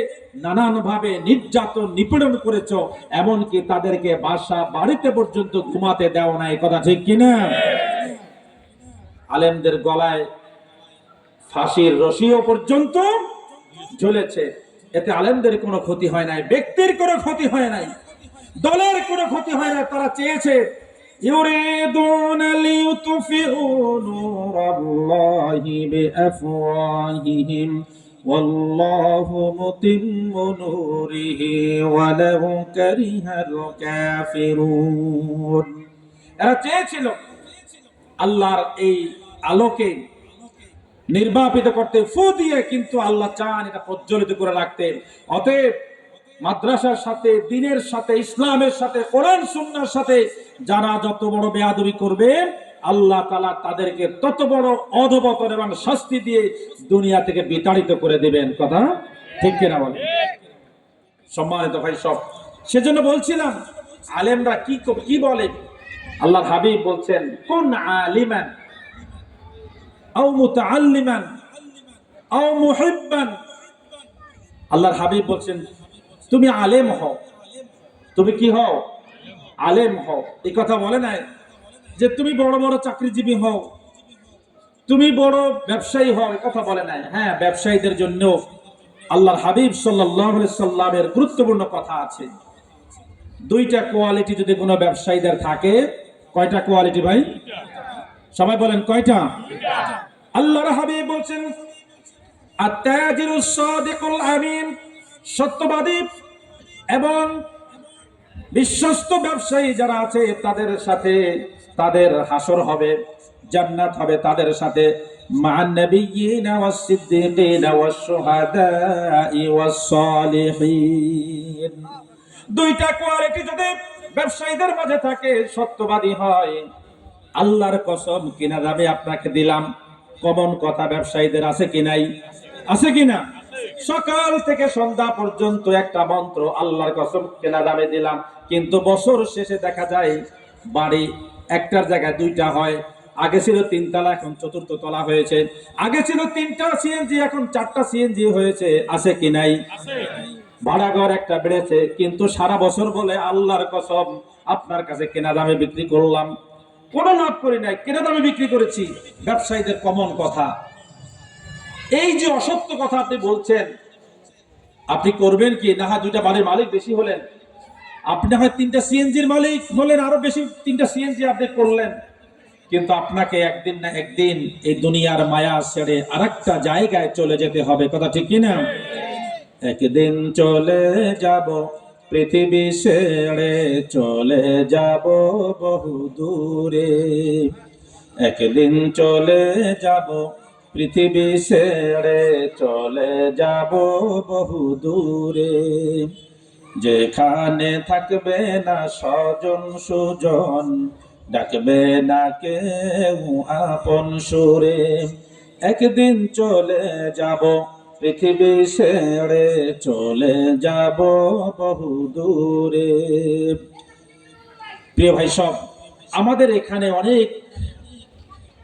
নানান ভাবে নির্যাতন নিপীড়ন করেছো, এমনকি তাদেরকে বাসা বাড়িতে পর্যন্ত ঘুমাতে দেও না। এই কথা ঠিক কিনা? আলেমদের গলায় ফাঁসির রশিও পর্যন্ত ঝুলেছে। এতে আলেমদের কোনো ক্ষতি হয় নাই, ব্যক্তির কোনো ক্ষতি হয় নাই, দলের কোনো ক্ষতি হয় না। তারা চেয়েছে ইউরিদুনা লিইউতফিউ নূরাল্লাহি বিআফওয়াহিহিম ওয়াল্লাহু মুতিম্মু নূরিহি ওয়ালাউ কারিহাল কাফিরুন। এরা চেয়েছিল আল্লাহর এই আলোকে নির্বাপিত করতে, ফু দিয়ে, কিন্তু আল্লাহ চান এটা প্রজ্বলিত করে রাখতে। অতএব মাদ্রাসার সাথে, দ্বীনের সাথে, ইসলামের সাথে, কোরআন সুন্নাহর সাথে যারা যত বড় বেয়াদবি করবে, আল্লাহ তাআলা তাদেরকে তত বড় অধঃপতন এবং শাস্তি দিয়ে দুনিয়া থেকে বিতাড়িত করে দিবেন। কথা ঠিক কিনা বলেন? সম্মানিত ভাই সব, সেজন্য বলছিলাম আলেমরা কি বলে। আল্লাহর হাবিব বলছেন, কুন আলিমান আও মুতাআল্লিমান আও মুহিব্বান। আল্লাহর হাবিব বলছেন তুমি আলেম হও। তুমি কি হও? আলেম হও। এই কথা বলে নাই যে তুমি বড় বড় চাকরিজীবী হও, তুমি বড় ব্যবসায়ী হও, কথা বলে নাই। হ্যাঁ, ব্যবসায়ীদের জন্য আল্লাহর হাবিব সাল্লাল্লাহু আলাইহি সাল্লামের গুরুত্বপূর্ণ কথা আছে। দুইটা কোয়ালিটি যদি কোনো ব্যবসায়ীদের থাকে, কয়টা কোয়ালিটি ভাই? সবাই বলেন কয়টা? আল্লাহর হাবিব বলছেন আত-তাজিরুস সাদিকুল আমিন, সত্যবাদী এবং বিশ্বস্ত ব্যবসায়ী যারা আছে তাদের সাথে তাদের হাসর হবে, জান্নাত হবে তাদের সাথে। মা'আন নাবিয়্যিনা ওয়াস সিদ্দিকিনা ওয়াস শুহাদা'i ওয়াস সালিহিন। দুইটা কোয়ালিটি যদি ব্যবসায়ীদের মাঝে থাকে, সত্যবাদী হয়, আল্লাহর কসম কিনা দামে আপনাকে দিলাম, কমন কথা ব্যবসায়ীদের আছে কি নাই? আছে কিনা? সকাল থেকে সন্ধ্যা পর্যন্ত একটা মন্ত্র, আল্লাহর কসম কিনা দামে দিলাম, কিন্তু বছর শেষে দেখা যায় বাড়ি একটার জায়গায় দুইটা হয়। আগে ছিল 3 তলা, এখন 4র্থ তলা হয়েছে। আগে ছিল 3টা সিএনজি, এখন 4টা সিএনজি হয়েছে। আছে কি নাই? ভাড়া ঘর একটা বেড়েছে, কিন্তু সারা বছর বলে আল্লাহর কসম আপনার কাছে কেনা দামে বিক্রি করলাম, কোনো লাভ করি নাই, কেনা দামে বিক্রি করেছি। ব্যবসায়ীদের কমন কথা। এই যে অসত্য কথা আপনি বলছেন, আপনি করবেন কি? না হয় 2টা বাড়ির মালিক বেশি হলেন, আপনি না হয় 3টা সিএনজির মালিক হলেন, আরো বেশি 3টা সিএনজি আপনি করলেন, কিন্তু আপনাকে একদিন না একদিন এই দুনিয়ার মায়া ছেড়ে আরেকটা জায়গায় চলে যেতে হবে। কথা ঠিক কিনা? একদিন চলে যাব পৃথিবী ছেড়ে, চলে যাব বহু দূরে। একদিন চলে যাব পৃথিবী ছেড়ে, চলে যাব বহু দূরে। যেখানে থাকবে না স্বজন সুজন, ডাকবে না কেউ আপন সুরে। একদিন চলে যাব পৃথিবী ছেড়ে, চলে যাব বহু দূরে। প্রিয় ভাই সব, আমাদের এখানে অনেক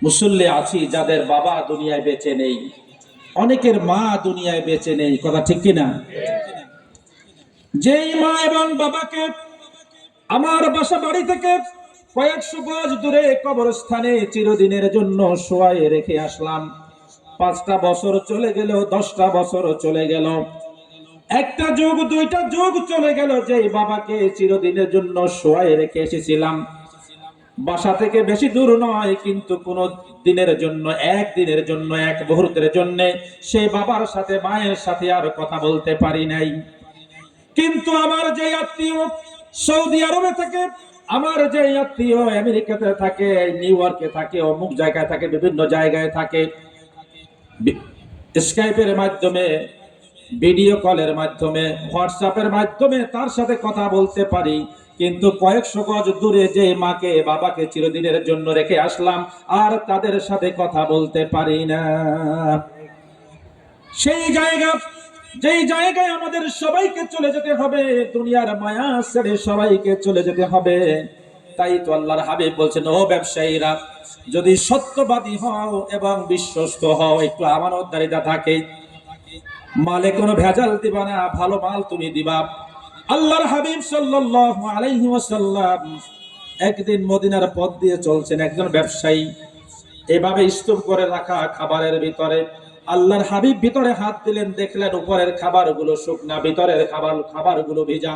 মুসল্লি আছি যাদের বাবা দুনিয়ায় বেঁচে নেই, অনেকের মা দুনিয়ায় বেঁচে নেই। কথা ঠিক কিনা? যেই মা এবং বাবাকে আমার বাসা বাড়ি থেকে কয়েকশো গজ দূরে কবরস্থানে চিরদিনের জন্য শোয়ায়ে রেখে আসলাম, 5টা বছর চলে গেল, 10টা বছর চলে গেল, একটা যুগ 2টা যুগ চলে গেল, যে বাবাকে চিরদিনের জন্য শোয়ায়ে রেখে এসেছিলাম, বাসা থেকে বেশি দূর নয়, কিন্তু কোন দিনের জন্য, একদিনের জন্য, এক মুহূর্তের জন্য সেই বাবার সাথে মায়ের সাথে আর কথা বলতে পারি নাই। কিন্তু আমার যে আত্মীয় সৌদি আরবে থাকে, আমার যে আত্মীয় আমেরিকাতে থাকে, নিউ ইয়র্কে থাকে, অমুক জায়গায় থাকে, বিভিন্ন জায়গায় থাকে, স্কাইপের মাধ্যমে, ভিডিও কলের মাধ্যমে, হোয়াটসঅ্যাপের মাধ্যমে তার সাথে কথা বলতে পারি, কিন্তু কয়েকশো গজ দূরে যে মাকে বাবাকে চিরদিনের জন্য রেখে আসলাম, আর তাদের সাথে কথা বলতে পারি না। সেই জায়গা, যেই জায়গায় আমাদের সবাইকে চলে যেতে হবে, দুনিয়ার মায়া ছেড়ে সবাইকে চলে যেতে হবে। তাই তো আল্লাহর হাবিব বলছেন, ও ব্যবসায়ীরা, যদি সত্যবাদী হও এবং বিশ্বস্ত হও, একটু আমানতদারিতা থাকে, মালে কোনো ভেজাল দিবা না, ভালো মাল তুমি দিবা। আল্লাহর হাবিব সাল্লাল্লাহু আলাইহি ওয়াসাল্লাম একদিন মদিনার পথ দিয়ে চলছেন, একজন ব্যবসায়ী এভাবে স্তূপ করে রাখা খাবারের ভিতরে আল্লাহর হাবিব ভিতরে হাত দিলেন, দেখলেন উপরের খাবারগুলো শুকনা, ভিতরের খাবারগুলো ভিজা।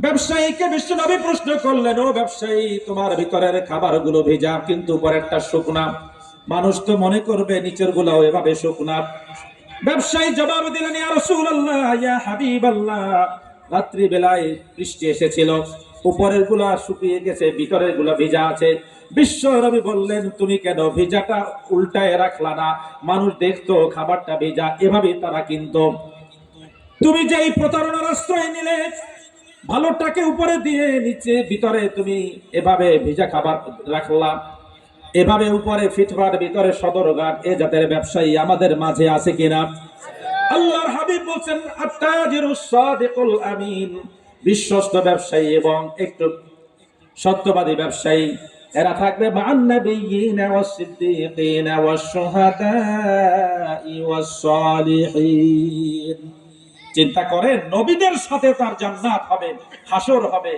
ব্যবসায়ীকে বিশ্বনবী প্রশ্ন করলেন, ও ব্যবসায়ী, তোমার ভিতরের খাবারগুলো ভিজা কিন্তু উপরেরটা শুকনা, মানুষ তো মনে করবে নিচের গুলাও এভাবে শুকনা। ব্যবসায়ী জবাব দিলেন, ইয়া রাসূলুল্লাহ, ইয়া হাবিবাল্লাহ, রাত্রি বেলায় বৃষ্টি এসেছিল, উপরের গুলা শুকিয়ে গেছে, ভিতরের গুলা ভিজা আছে। বিশ্ব নবী বললেন, তুমি কেন ভিজাটা উল্টায় রাখলা না? মানুষ দেখতো খাবারটা ভিজা, এভাবে তারা কিনতো। তুমি যে এই প্রতারণার আশ্রয় নিলে, ভালোটাকে উপরে দিয়ে নিচে ভিতরে তুমি এভাবে ভিজা খাবার রাখলা, এভাবে উপরে ফিটফাট ভিতরে সদরঘাট, এ জাতের ব্যবসায়ী আমাদের মাঝে আছে কিনা? আল্লাহর হাবিব বলছেন, আত-তাজিরুস সাদিকুল আমিন, বিশ্বস্ত ব্যবসায়ী এবং একটু সত্যবাদী ব্যবসায়ী, এরা থাকবে মা'আন নাবিয়্যিনা ওয়াস সিদ্দিকিনা ওয়াস শুহাদা'i ওয়াস সালিহিন। চিন্তা করেন, নবীদের সাথে তার জান্নাত হবে, হাসর হবে,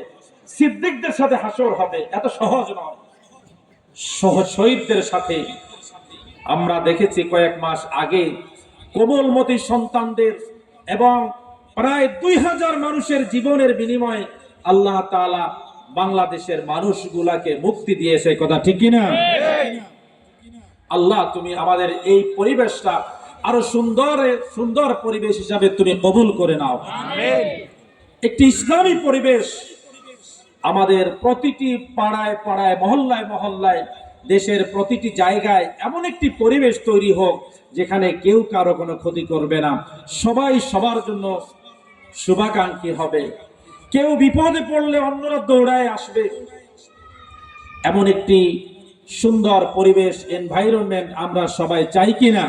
সিদ্দিকদের সাথে হাসর হবে, এত সহজ নয়। শহীদদের সাথে আমরা দেখেছি কয়েক মাস আগে কোমলমতি সন্তানদের এবং প্রায় 2000 মানুষের জীবনের বিনিময়ে আল্লাহ তাআলা বাংলাদেশের মানুষগুলাকে মুক্তি দিয়েছে, কথা ঠিক কিনা? আল্লাহ তুমি আমাদের এই পরিবেশটা আরো সুন্দর পরিবেশ হিসাবে তুমি কবুল করে নাও। একটি ইসলামী পরিবেশ আমাদের প্রতিটি পাড়ায় পাড়ায়, মহল্লায় মহল্লায়, দেশের প্রতিটি জায়গায় এমন একটি পরিবেশ তৈরি হোক যেখানে কেউ কারো কোনো ক্ষতি করবে না, সবাই সবার জন্য শুভাকাঙ্ক্ষী হবে, কেউ বিপদে পড়লে অন্যরা দৌড়ায় আসবে। এমন একটি সুন্দর পরিবেশ, এনভায়রনমেন্ট আমরা সবাই চাই কিনা?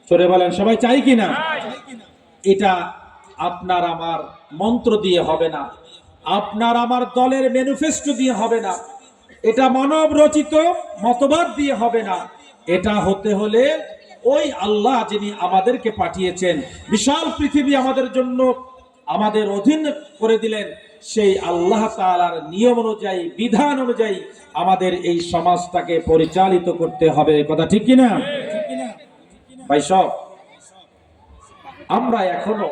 সরে বলেন, সবাই চাই কিনা? এটা আপনার আমার মন্ত্র দিয়ে হবে না, আপনার আমার দলের ম্যানিফেস্টো দিয়ে হবে না, এটা মানব রচিত মতবাদ দিয়ে হবে না। এটা হতে হলে ওই আল্লাহ যিনি আমাদেরকে পাঠিয়েছেন, বিশাল পৃথিবী আমাদের জন্য আমাদের অধীন করে দিলেন, সেই আল্লাহ তাআলার নিয়ম অনুযায়ী, বিধান অনুযায়ী আমাদের এই সমাজটাকে পরিচালিত করতে হবে, কথা ঠিক কিনা? ভাই সব আমরা এখনো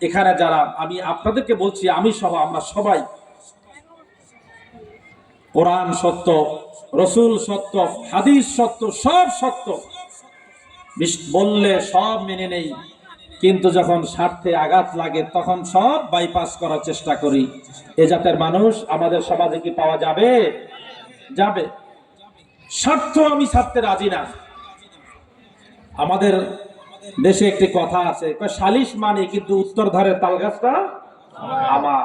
এখানে যারা, আমি আপনাদেরকে বলছি, আমি সহ আমরা সবাই কোরআন সত্য, রসুল সত্য, হাদিস সত্য, সব সত্য বললে সব মেনে নেই, কিন্তু যখন স্বার্থে আঘাত লাগে তখন সব বাইপাস করার চেষ্টা করি। এ জাতের মানুষ আমাদের সমাজে কি পাওয়া যাবে? যাবে। স্বার্থ আমি ছাড়তে রাজি না। আমাদের দেশে একটি কথা আছে, সালিশ মানে কিন্তু উত্তর ধারে তাল গাছটা আমার।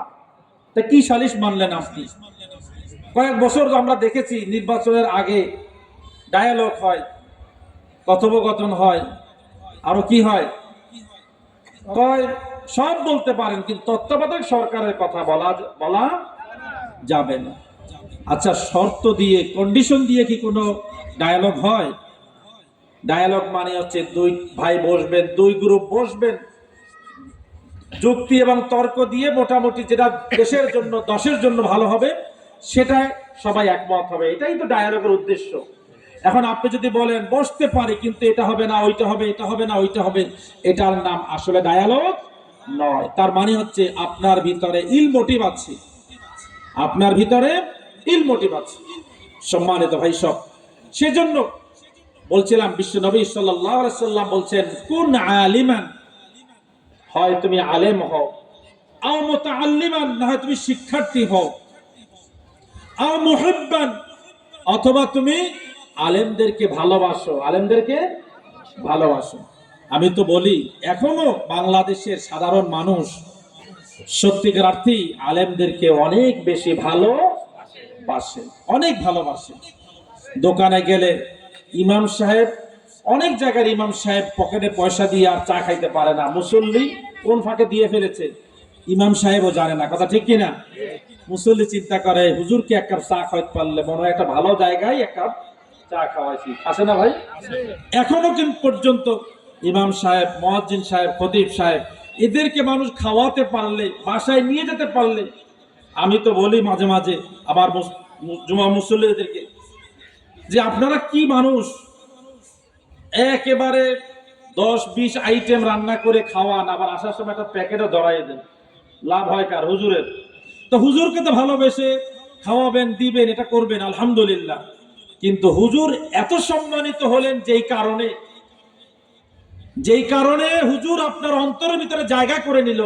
তা কি সালিশ মানলেন আপনি? কয়েক বছর আমরা দেখেছি নির্বাচনের আগে ডায়ালগ হয়, কথোপকথন হয়, আরো কি হয়, সব বলতে পারেন কিন্তু তত্ত্বাবধায়ক সরকারের কথা বলা যাবে না। আচ্ছা, শর্ত দিয়ে, কন্ডিশন দিয়ে কি কোনো ডায়ালগ হয়? ডায়ালগ মানে হচ্ছে দুই ভাই বসবেন, দুই গ্রুপ বসবেন, যুক্তি এবং তর্ক দিয়ে মোটামুটি যেটা দেশের জন্য, দশের জন্য ভালো হবে সেটাই সবাই একমত হবে, এটাই তো ডায়ালগের উদ্দেশ্য। এখন আপনি যদি বলেন বসতে পারি কিন্তু এটা হবে না, ওইটা হবে, এটা হবে না, ওইটা হবে, এটার নাম আসলে ডায়ালগ নয়। তার মানে হচ্ছে আপনার ভিতরে ইল মোটিভ আছে, আপনার ভিতরে ইল মোটিভ আছে। সম্মানিত ভাই সব, সেজন্য বলছিলাম বিশ্ব নবী সাল্লাল্লাহু আলাইহি সাল্লাম বলছেন, কুন আলিমান, হয় তুমি আলেম হও, আও মুতাআল্লিমান, না হয় তুমি শিক্ষার্থী হও, আও মুহিব্বান, অথবা তুমি আলেমদেরকে ভালোবাসো, আলেমদেরকে ভালোবাসো। আমি তো বলি এখনো বাংলাদেশের সাধারণ মানুষ সত্যিকার অর্থে আলেমদেরকে অনেক বেশি ভালোবাসে, অনেক ভালোবাসে। দোকানে গেলে ইমাম সাহেব, অনেক জায়গার ইমাম সাহেব পকেটে পয়সা দিয়ে আর চা খাইতে পারে না, মুসল্লি কোন ফাঁকে দিয়ে ফেলেছে ইমাম সাহেবও জানে না, কথা ঠিক কিনা? মুসল্লি চিন্তা করে হুজুরকে এক কাপ চা খাওয়াইতে পারলে মনে হয় একটা ভালো জায়গায় এক কাপ চা খাওয়াইছি, আছে না ভাই? এখনো কিন্তু পর্যন্ত ইমাম সাহেব, মুয়াজ্জিন সাহেব, খতিব সাহেব, এদেরকে মানুষ খাওয়াতে পারলে, বাসায় নিয়ে যেতে পারলে, আমি তো বলি মাঝে মাঝে আবার জুমা মুসল্লিদেরকে যে আপনারা কি মানুষ, একেবারে 10-20 আইটেম রান্না করে খাওয়ান, আবার আসার সময় একটা প্যাকেটও ধরাই দেন, লাভ হয় কার? হুজুরের। তো হুজুরকে তো ভালোবেসে খাওয়াবেন, দিবেন, এটা করবেন, আলহামদুলিল্লাহ। কিন্তু হুজুর এত সম্মানিত হলেন যেই কারণে হুজুর আপনার অন্তরের ভিতরে জায়গা করে নিল,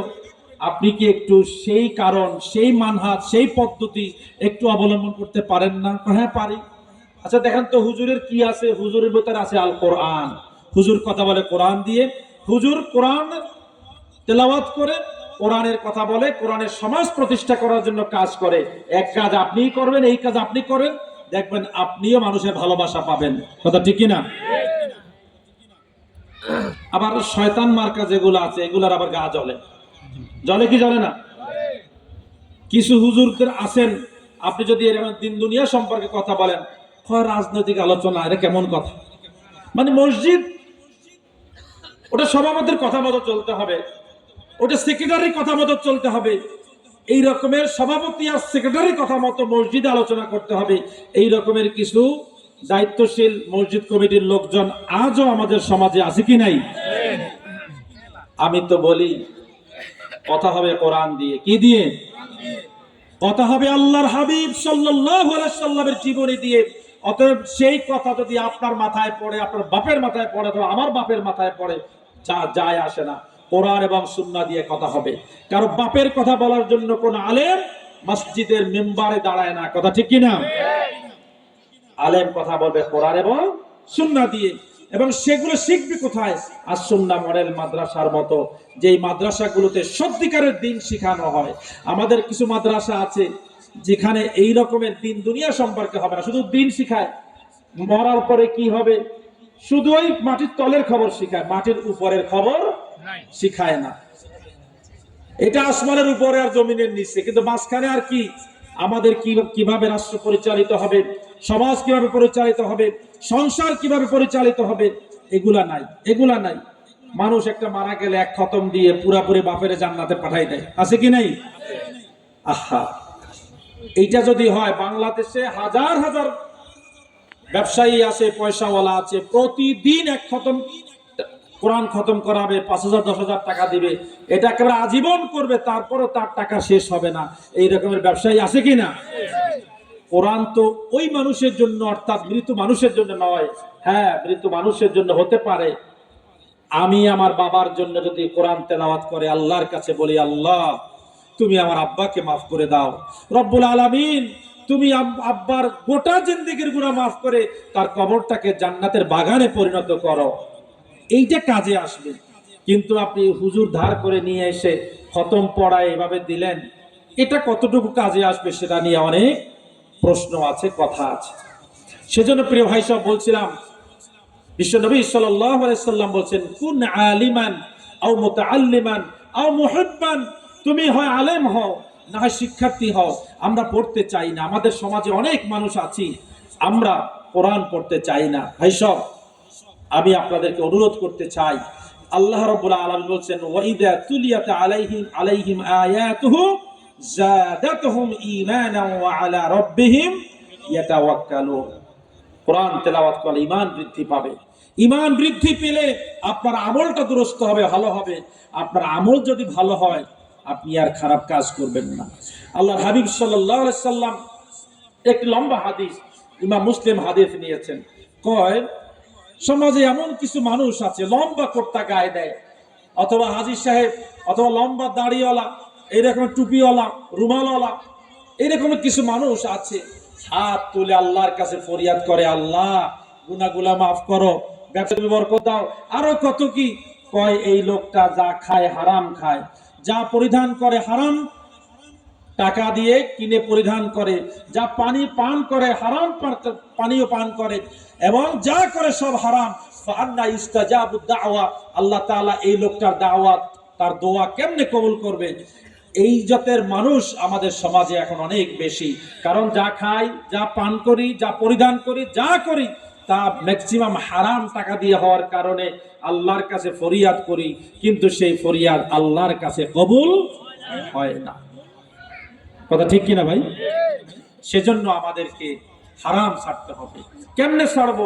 আপনি কি একটু সেই কারণ, সেই মানহাজ, সেই পদ্ধতি একটু অবলম্বন করতে পারেন না? হ্যাঁ পারি। আচ্ছা দেখেন তো হুজুরের কি আছে? হুজুরের ভিতরে আছে আল কোরআন। হুজুর কথা বলে কোরআন দিয়ে, হুজুর কোরআন তেলাওয়াত করে, কোরআনের কথা বলে, কোরআনের সমাজ প্রতিষ্ঠা করার জন্য কাজ করে। এক কাজ আপনিই করবেন, এই কাজ আপনি করেন, দেখবেন আপনিও মানুষের ভালোবাসা পাবেন, কথা ঠিক কিনা? আবার শয়তান মার্কা যেগুলো আছে এগুলার আবার গা জ্বলে, জ্বলে কি জ্বলে না? কিছু হুজুরদের আছেন, আপনি যদি এরকম দিন দুনিয়া সম্পর্কে কথা বলেন, রাজনৈতিক আলোচনা, এটা কেমন কথা? মানে মসজিদ ওটা সভাপতির কথা মতো চলতে হবে, ওটা সেক্রেটারির কথা মতো চলতে হবে, এই রকমের সভাপতি আর সেক্রেটারির কথা মতো মসজিদে আলোচনা করতে হবে, এই রকমের কিছু দায়িত্বশীল মসজিদ কমিটির লোকজন আজও আমাদের সমাজে আছে কি নাই? আমি তো বলি কথা হবে কোরআন দিয়ে, কি দিয়ে? কথা হবে আল্লাহর হাবিব সাল্লাল্লাহু আলাইহি সাল্লামের জীবনী দিয়ে। অতএব সেই কথা যদি আপনার মাথায় পড়ে, আপনার বাপের মাথায় পড়ে, অথবা আমার বাপের মাথায় পড়ে, যা যায় আসে না, কোরআন এবং সুন্নাহ দিয়ে কথা হবে। কারণ বাপের কথা বলার জন্য কোন আলেম মসজিদের মেম্বারে দাঁড়ায় না, কথা ঠিক কিনা? আলেম কথা বলবে কোরআন এবং সুন্নাহ দিয়ে, এবং সেগুলো শিখবে কোথায়? আর সুন্নাহ মডেল মাদ্রাসার মতো, যেই মাদ্রাসাগুলোতে সত্যিকারের দিন শেখানো হয়। আমাদের কিছু মাদ্রাসা আছে যেখানে এই রকমের দিন দুনিয়া সম্পর্কে হবে না, শুধু দিন শিখায়। মরার পরে কি হবে শুধু ওই মাটির তলের খবর শিখায়, মাটির উপরের খবর শিখায় না। এটা আসমানের উপরে আর জমিনের নিচে, কিন্তু মাঝখানে আর কি? আমাদের কিভাবে রাষ্ট্র পরিচালিত হবে, সমাজ কিভাবে পরিচালিত হবে, সংসার কিভাবে পরিচালিত হবে, এগুলা নাই, এগুলা নাই। মানুষ একটা মারা গেলে এক খতম দিয়ে পুরাপুরি বাপের জান্নাতে পাঠাই দেয়, আছে কি নাই? আহা, এইটা যদি হয়, বাংলাদেশে হাজার হাজার ব্যবসায়ী আছে, পয়সাওয়ালা আছে, প্রতিদিন এক খতম কোরআন খতম করাবে, 5,000 10,000 টাকা দিবে, এটা একেবারে আজীবন করবে, তারপরও তার টাকা শেষ হবে না। এই রকমের ব্যবসায়ী আছে কি না? কোরআন তো ওই মানুষের জন্য, অর্থাৎ মৃত মানুষের জন্য নয়। হ্যাঁ, মৃত মানুষের জন্য হতে পারে। আমি আমার বাবার জন্য যদি কোরআন তেলাওয়াত করে আল্লাহর কাছে বলি, আল্লাহ তুমি আমার আব্বাকে মাফ করে দাও, রব্বুল আলামিন তুমি আব্বার গোটা জিন্দেগির গুনাহ মাফ করে তার কবরটাকে জান্নাতের বাগানে পরিণত করো, এইটা কাজে আসবে। কিন্তু আপনি হুজুর ধার করে নিয়ে এসে খতম পড়ায় এভাবে দিলেন, এটা কতটুকু কাজে আসবে সেটা নিয়ে অনেক প্রশ্ন আছে, কথা আছে। সেজন্য প্রিয় ভাই সব বলছিলাম, বিশ্বনবী সাল্লাল্লাহু আলাইহি সাল্লাম বলেন, কুন আলিমান আও মুতাআল্লিমান আও মুহিব্বান, তুমি হয় আলেম হও না হয় শিক্ষার্থী হও। আমরা পড়তে চাই না, আমাদের সমাজে অনেক মানুষ আছি আমরা কোরআন পড়তে চাই না। ভাই সব, আমি আপনাদেরকে অনুরোধ করতে চাই, আল্লাহ রাব্বুল আলামিন বলেন, ওয়া ইযা তুলিয়াত আলাইহিম আয়াতুহু যাদাতুহুম ঈমানান ওয়া আলা রাব্বিহিম ইয়াতাওয়াক্কালুন। কোরআন তেলাওয়াত করলে ঈমান বৃদ্ধি পাবে। ঈমান বৃদ্ধি পেলে আপনার আমলটা দুরস্ত হবে, ভালো হবে। আপনার আমল যদি ভালো হয়, আপনি আর খারাপ কাজ করবেন না। আল্লাহর হাবিব সাল্লাল্লাহু আলাইহি সাল্লাম একটি লম্বা হাদিস, ইমাম মুসলিম হাদিস নিয়েছেন, কয় সমাজে এমন কিছু মানুষ আছে লম্বা কুর্তা গায়ে দেয়, অথবা হাজী সাহেব, অথবা লম্বা দাড়িওয়ালা, এইরকম টুপিওয়ালা, রুমালওয়ালা, এইরকম কিছু মানুষ আছে, হাত তুলে আল্লাহর কাছে ফরিয়াদ করে, আল্লাহ গুনাহগুলা মাফ করো, ব্যবসায় বরকত দাও, আরো কত কি। কয় এই লোকটা যা খায় হারাম খায়, যা পরিধান করে হারাম টাকা দিয়ে কিনে পরিধান করে, যা পানি পান করে হারাম পানীয় পান করে, এবং যা করে সব হারাম। ফাআন্না ইস্তাজাবুদ দাওয়া, আল্লাহ তাআলা এই লোকটার দাওয়াত, তার দোয়া কেমনে কবুল করবে? এই জাতের মানুষ আমাদের সমাজে এখন অনেক বেশি। কারণ যা খাই, যা পান করি, যা পরিধান করি, যা করি, তা ম্যাক্সিমাম হারাম টাকা দিয়ে হওয়ার কারণে আল্লাহর কাছে ফরিয়াদ করি, কিন্তু সেই ফরিয়াদ আল্লাহর কাছে কবুল হয় না। কথা ঠিক কিনা ভাই? সেজন্য আমাদেরকে হারাম ছাড়তে হবে। কেমনে ছাড়বো?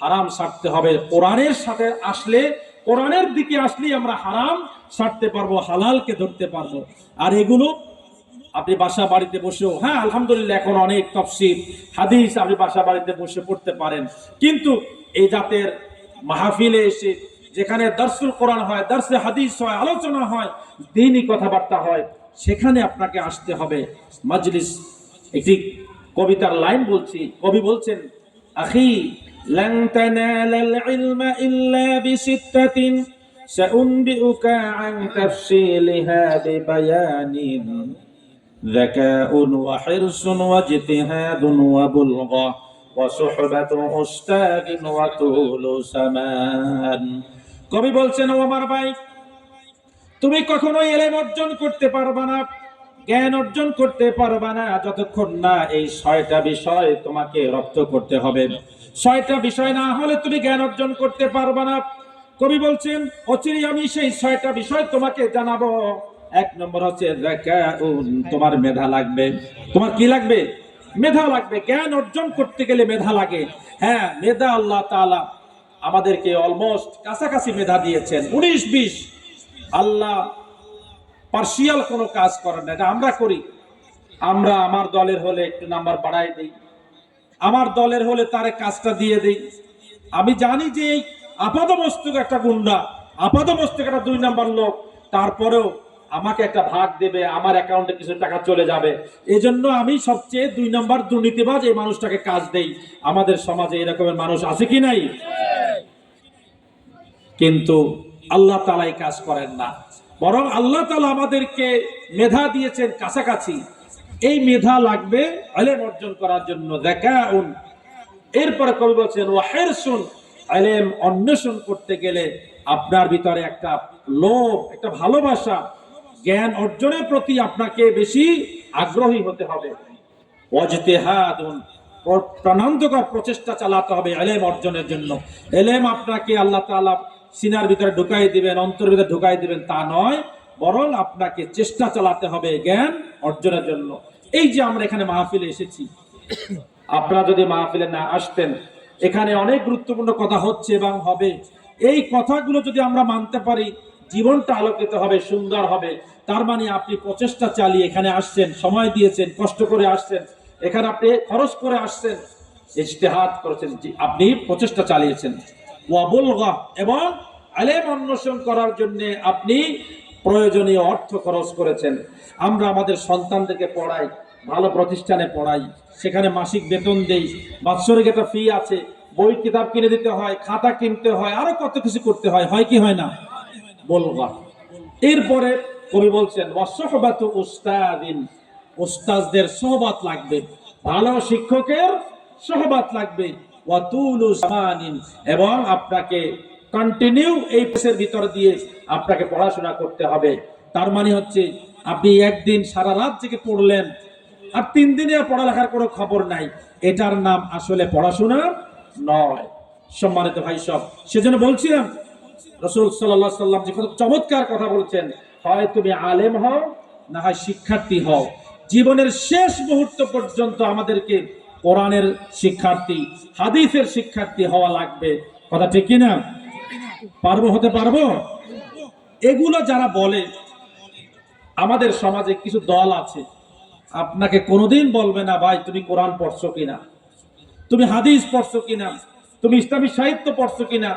হারাম ছাড়তে হবে কোরআনের সাথে আসলে, কোরআনের দিকে আসলেই আমরা হারাম ছাড়তে পারবো, হালালকে ধরতে পারবো। আর এগুলো আপনি বাসা বাড়িতে বসেও, হ্যাঁ আলহামদুলিল্লাহ এখন অনেক তাফসীর হাদিস আপনি বাসা বাড়িতে বসে পড়তে পারেন, কিন্তু এই জাতের মাহফিলে এসে, যেখানে দারসুল কোরআন হয়, দারসে হাদিস হয়, আলোচনা হয়, দ্বীনি কথাবার্তা হয়, সেখানে আপনাকে আসতে হবে। মাজলিস, একটি কবিতার লাইন বলছি, কবি বলছেন, আখি লান তানালাল ইলমা ইল্লা বিসিত্তাতিন সাউনবিউকা আন তাফসিলিহা বিবায়ানিন যাকাউন ওয়া হিরসুন ওয়া ইজতিহাদুন ওয়া বুলগা ওয়া সুহবাতু উস্তাদিন ওয়া তুলু সামান। কবি বলছেন, ও আমার ভাই, তুমি কখনোই ইলম অর্জন করতে পারবা না, জ্ঞান অর্জন করতে পারবা না, যতক্ষণ না এই 6টা বিষয় তোমাকে রপ্ত করতে হবে। 6টা বিষয় না হলে তুমি জ্ঞান অর্জন করতে পারবা না। কবি বলছেন, অচিরেই আমি সেই 6টা বিষয় তোমাকে জানাবো। এক নম্বর হচ্ছে যাকাউন, তোমার মেধা লাগবে। তোমার কি লাগবে? মেধা লাগবে। জ্ঞান অর্জন করতে গেলে মেধা লাগে। হ্যাঁ, মেধা আল্লাহ তাআলা আমাদেরকে অলমোস্ট কাছাকাছি মেধা দিয়েছেন, 19-20। আল্লাহ পার্সিয়াল কোনো কাজ করেন না, এটা আমরা করি। আমরা আমার দলের হলে একটু নাম্বার বাড়াই দেই, আমার দলের হলে তারে কাজটা দিয়ে দেই। আমি জানি যে এই আপাদমস্তক একটা গুন্ডা, আপাদমস্তক একটা 2 নাম্বার লোক, তারপরেও আমাকে একটা ভাগ দেবে, আমার অ্যাকাউন্টে কিছু টাকা চলে যাবে, এজন্য আমি সবচেয়ে 2 নাম্বার দুর্নীতিবাজ এই মানুষটাকে কাজ দেই। আমাদের সমাজে এরকমের মানুষ আছে কি নাই? কিন্তু আল্লাহ তাআলা এই কাজ করেন না, বরং আল্লাহ তাআলা আমাদেরকে মেধা দিয়েছেন কাছাকাছি। এই মেধা লাগবে ইলম অর্জন করার জন্য, যাকাউন। এরপরে কবি বলছেন ওয়া হিরসুন, ইলম অন্বেষণ করতে গেলে আপনার ভিতরে একটা লোভ, একটা ভালোবাসা, জ্ঞান অর্জনের প্রতি আপনাকে বেশি আগ্রহী হতে হবে। ওয়াজতিহাদুন, প্রাণান্তকর প্রচেষ্টা চালাতে হবে ইলম অর্জনের জন্য। ইলম আপনাকে আল্লাহ তাআলা সিনার ভিতরে ঢুকাই দিবেন, অন্তরের ভিতরে ঢুকাই দিবেন তা নয়, বরং আপনাকে চেষ্টা চালাতে হবে জ্ঞান অর্জনের জন্য। এই যে আমরা এখানে মাহফিলে এসেছি, আপনারা যদি মাহফিলে না আসতেন, এখানে অনেক গুরুত্বপূর্ণ কথা হচ্ছে এবং হবে। এই কথাগুলো যদি আমরা মানতে পারি, জীবনটা আলোকিত হবে, সুন্দর হবে। তার মানে আপনি প্রচেষ্টা চালিয়ে এখানে আসছেন, সময় দিয়েছেন, কষ্ট করে আসছেন, এখানে আপনি খরচ করে আসছেন, ইজতিহাদ করেছেন, আপনি প্রচেষ্টা চালিয়েছেন। ওয়াবুলগা, এবং ইলম অন্বেষণ করার জন্য আপনি প্রয়োজনীয় অর্থ খরচ করেছেন। আমরা আমাদের সন্তানদেরকে পড়াই, ভালো প্রতিষ্ঠানে পড়াই, সেখানে মাসিক বেতন দেই, বাৎসরিক একটা ফি আছে, বই কিতাব কিনে দিতে হয়, খাতা কিনতে হয়, আরো কত কিছু করতে হয়, হয় কি হয় না? বলবা। এরপরে কবি বলছেন ওয়াসহবাতু উস্তাদিন, উস্তাদদের সোহবত লাগবে, ভালো শিক্ষকের সোহবত লাগবে। ওয়াতুলু জামানিন, এবং আপনাকে কন্টিনিউ এই পেসের ভিতর দিয়ে আপনাকে পড়াশোনা করতে হবে। তার মানে হচ্ছে আপনি একদিন সারা রাত জেগে পড়লেন আর 3 দিনে পড়ালেখার কোনো খবর নাই, এটার নাম আসলে পড়াশোনা নয়। সম্মানিত ভাই সব, সেজন্য বলছিলাম রাসূল সাল্লাল্লাহু আলাইহি সাল্লাম যে কত চমৎকার কথা বলছেন, হয় তুমি আলেম হও, না হয় শিক্ষার্থী হও। জীবনের শেষ মুহূর্ত পর্যন্ত আমাদেরকে কোরআনের শিক্ষার্থী, হাদিসের শিক্ষার্থী হওয়া লাগবে। কথা ঠিক কি না? পারবো, হতে পারবো? এগুলো যারা বলে, আমাদের সমাজে কিছু দল আছে, আপনাকে কোনোদিন বলবে না ভাই তুমি কোরআন পড়ছো কিনা, তুমি হাদিস পড়ছো কিনা, তুমি ইসলামী সাহিত্য পড়ছো কিনা,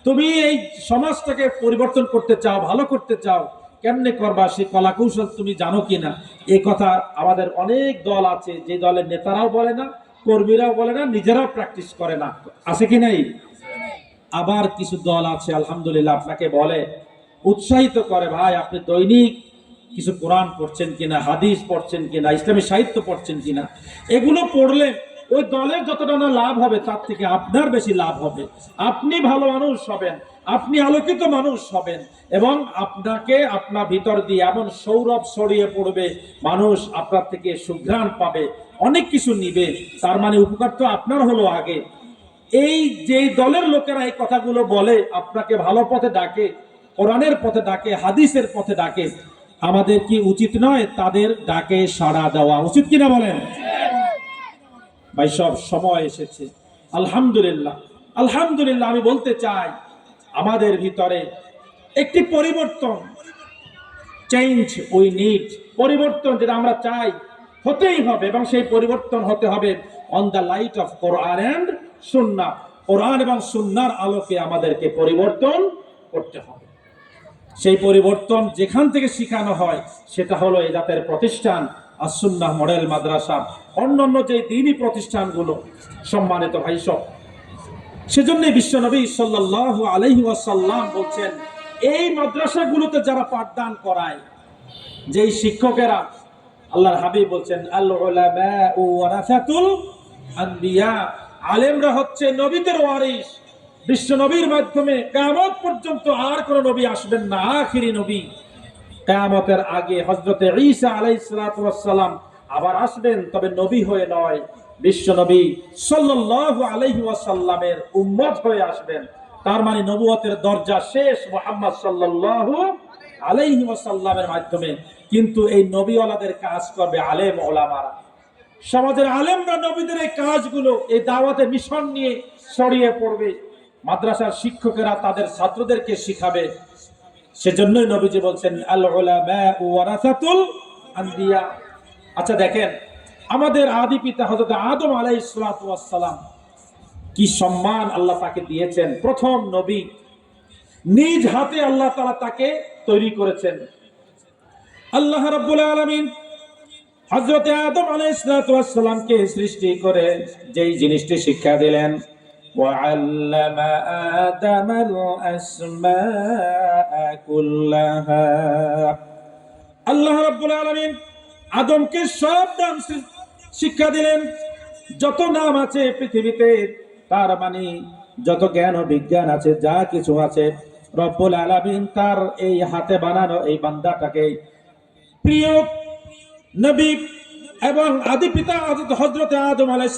তুমি এই সমাজটাকে পরিবর্তন করতে চাও, ভালো করতে চাও, কেমনে করবা সেই কলা কৌশল তুমি জানো কিনা। এই কথা আমাদের অনেক দল আছে, যে দলের নেতারাও বলে না, কর্মীরাও বলে না, নিজেরাও প্র্যাকটিস করে না। আছে কি নাই? আবার কিছু দল আছে আলহামদুলিল্লাহ আপনাকে বলে, উৎসাহিত করে, ভাই আপনি দৈনিক কিছু কোরআন পড়ছেন কিনা, হাদিস পড়ছেন কিনা, ইসলামী সাহিত্য পড়ছেন কিনা। এগুলো পড়লে ওই দলের যতটা না লাভ হবে, তার থেকে আপনার বেশি লাভ হবে। আপনি ভালো মানুষ হবেন, আপনি আলোকিত মানুষ হবেন, এবং আপনাকে আপনার ভিতর দিয়ে এমন সৌরভ ছড়িয়ে পড়বে, মানুষ আপনার থেকে সুঘ্রাণ পাবে, অনেক কিছু নিবে। তার মানে উপকার তো আপনার হলো আগে। এই যে দলের লোকেরা এই কথাগুলো বলে, আপনাকে ভালো পথে ডাকে, কোরআনের পথে ডাকে, হাদিসের পথে ডাকে, আমাদের কি উচিত নয় তাদের ডাকে সাড়া দেওয়া? উচিত কিনা বলেন ভাই? সব সময় এসেছে আলহামদুলিল্লাহ, আলহামদুলিল্লাহ। আমি বলতে চাই আমাদের ভিতরে একটি পরিবর্তন, চেঞ্জ উই নিড, পরিবর্তন যেটা আমরা চাই হতেই হবে, এবং সেই পরিবর্তন হতে হবে on the light of Quran and Sunnah. কোরআন এবং সুন্নাহর আলোকে আমাদেরকে পরিবর্তন করতে হবে। সেই পরিবর্তন যেখান থেকে শেখানো হয় সেটা হলো এই জাতের প্রতিষ্ঠান আস-সুন্নাহ মডেল মাদ্রাসা, অন্যান্য যে দ্বীনি প্রতিষ্ঠানগুলো। সম্মানিত ভাই সব, সেজন্য বিশ্বনবী সাল্লাল্লাহু আলাইহি ওয়াসাল্লাম বলছেন, এই মাদ্রাসাগুলোতে যারা পাঠদান করায়, যেই শিক্ষকেরা, আল্লাহর হাবিব বলছেন আল উলামাউ ওয়ারাসাতুল আম্বিয়া, আলেমরা হচ্ছে নবীদের ওয়ারিস। বিশ্ব নবীর মাধ্যমে কিয়ামত পর্যন্ত আর কোন নবী আসবেন না, আখিরি নবী। কিয়ামতের আগে হযরতে ঈসা আলাইহিস সালাতু ওয়াস সালাম আবার আসবেন, তবে নবী হয়ে নয়, বিশ্ব নবী সাল্লাল্লাহু আলাইহি ওয়াসাল্লামের উম্মত হয়ে আসবেন। তার মানে নবুয়তের দরজা শেষ, মুহাম্মদ সাল্লাল্লাহু আলাইহি ওয়াসাল্লামের মাধ্যমে, কিন্তু এই নবীওয়ালাদের কাজ করবে আলেম ওলামারা। সমাজের আলেমরা নবীদের এই কাজগুলো, এই দাওয়াতে মিশন নিয়ে ছড়িয়ে পড়বে, মাদ্রাসার শিক্ষকেরা তাদের ছাত্রদেরকে শিখাবে। সেজন্যই নবীজি বলছেন আল উলামা ওয়ারাসাতুল আম্বিয়া। আচ্ছা দেখেন, আমাদের আদি পিতা হযরত আদম আলাইহিস সালাতু ওয়াস সালাম, কি সম্মান আল্লাহ তাকে দিয়েছেন। প্রথম নবী, নিজ হাতে আল্লাহ তাআলা তাকে তৈরি করেছেন। আল্লাহ রাব্বুল আলামিন হযরত আদম আলাইহিস সালাতু ওয়াস সালামকে সৃষ্টি করে যেই জিনিসটি শিক্ষা দিলেন, ওয়াআল্লামা আদামাল আসমাআ কুল্লাহা। আল্লাহ রাব্বুল আলামিন আদমকে সব নাম শিক্ষা দিলেন। যত নাম আছে পৃথিবীতে, তার মানে যত জ্ঞান ও বিজ্ঞান আছে, যা কিছু আছে, রব্বুল আলামিন তার এই হাতে বানানো এই বান্দাটাকে প্রিয় নবী এবং আদি পিতা হযরত আদম আলাইহিস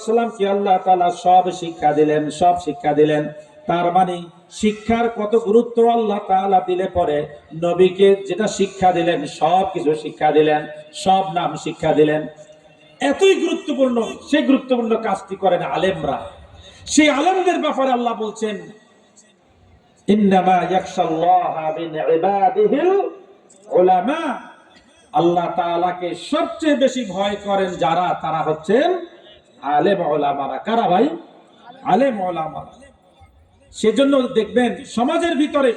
সালামকে আল্লাহ তাআলা সব শিক্ষা দিলেন, সব শিক্ষা দিলেন। তার মানে শিক্ষার কত গুরুত্ব আল্লাহ তাআলা দিলে পরে নবীকে যেটা শিক্ষা দিলেন, সব কিছু শিক্ষা দিলেন, সব নাম শিক্ষা দিলেন। এতই গুরুত্বপূর্ণ, সেই গুরুত্বপূর্ণ কাজটি করেন আলেমরা। সেই আলেমদের ব্যাপারে আল্লাহ বলছেন, ইন্নামা ইয়াখশাল্লাহা মিন ইবাদিহিল উলামা। আল্লাহ তাআলাকে সবচেয়ে বেশি ভয় করেন যারা, তারা হচ্ছেন আলেম ওলামারা। কারা ভাই? আলেম ওলামারা। সেজন্য দেখবেন সমাজের ভিতরে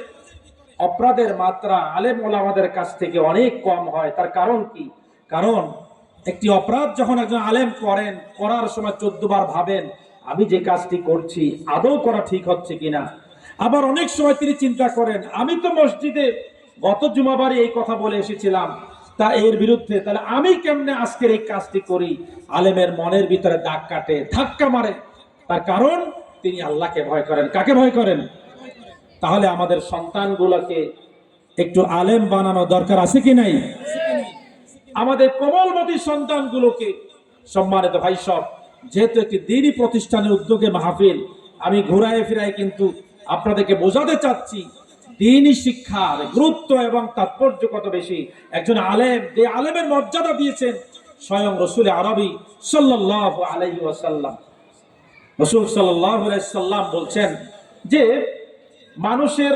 অপরাধের মাত্রা আলেম ওলামাদের কাছ থেকে অনেক কম হয়। তার কারণ কি? কারণ একটি অপরাধ যখন একজন আলেম করেন, করার সময় 14 বার ভাবেন আমি যে কাজটি করছি আদৌ করা ঠিক হচ্ছে কিনা। আবার অনেক সময় তিনি চিন্তা করেন আমি তো মসজিদে গত জুমাবারে এই কথা বলে এসেছিলাম, তা এর বিরুদ্ধে তাহলে আমি কেমনে আজকের এই কাজটি করি। আলেমের মনের ভিতরে দাগ কাটে, ধাক্কা মারে। তার কারণ তিনি আল্লাহকে ভয় করেন। কাকে ভয় করেন? তাহলে আমাদের সন্তানগুলোকে একটু আলেম বানানো দরকার আছে কি নাই? আমাদের কোমলমতি সন্তানগুলোকে, সম্মানিত ভাই সব, যেহেতু একটি দ্বীনি প্রতিষ্ঠানের উদ্যোগে মাহফিল, আমি ঘুরায় ফিরায় কিন্তু আপনাদেরকে বোঝাতে চাচ্ছি দ্বীনি শিক্ষার গুরুত্ব এবং তাৎপর্য কত বেশি। একজন আলেম, যে আলেমের মর্যাদা দিয়েছেন স্বয়ং রাসূল আরবি সাল্লাল্লাহু আলাইহি ওয়াসাল্লাম। রাসূল সাল্লাল্লাহু আলাইহি ওয়াসাল্লাম বলছেন যে মানুষের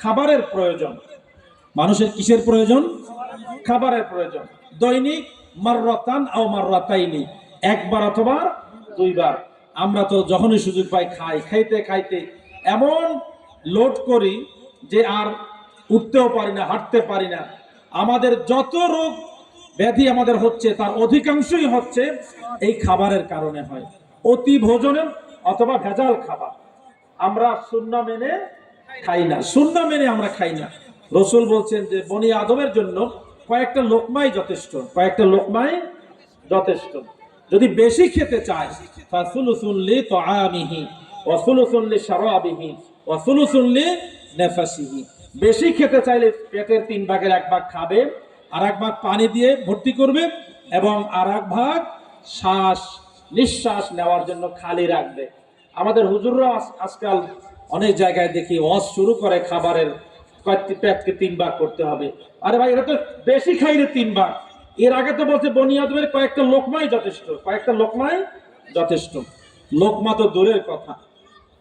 খাবারের প্রয়োজন। মানুষের কিসের প্রয়োজন? খাবারের প্রয়োজন। দৈনিক মাররাতান আও মাররাতাইনি, একবার অথবা দুইবার। আমরা তো যখনই সুযোগ পাই খাই, খাইতে খাইতে এমন লোড করি যে আর উঠতেও পারি না, হাঁটতে পারি না। আমাদের যত রোগ ব্যাধি আমাদের হচ্ছে তার অধিকাংশই হচ্ছে এই খাবারের কারণে হয়। অতি ভোজনে অথবা ভেজাল খাবার। আমরা সুন্নাহ মেনে খাই না, সুন্নাহ মেনে আমরা খাই না। রাসূল বলছেন যে বনি আদমের জন্য কয়েকটা লোকমাই যথেষ্ট, কয়েকটা লোকমাই যথেষ্ট। যদি বেশি খেতে চায় ফাসুলুসুন লিতাআমিহি ওয়া সুলুসুন লিশারাবিহি ওয়া সুলুসুন লিনাফসিহি। বেশি খেতে চাইলে পেটের 3 ভাগের 1 ভাগ খাবে, আর 1 ভাগ পানি দিয়ে ভর্তি করবে, এবং আর 1 ভাগ শ্বাস নিঃশ্বাস নেওয়ার জন্য খালি রাখবে। আমাদের হুজুররা আজকাল অনেক জায়গায় দেখি ওয়াজ শুরু করে খাবারের, পেটকে 3 ভাগ করতে হবে। আরে ভাই, এটা তো বেশি খাইলে 3 ভাগ। এর আগে তো বলছে বনি আদমের কয়েকটা লোকমাই যথেষ্ট, কয়েকটা লোকমাই যথেষ্ট। লোকমা তো দূরের কথা,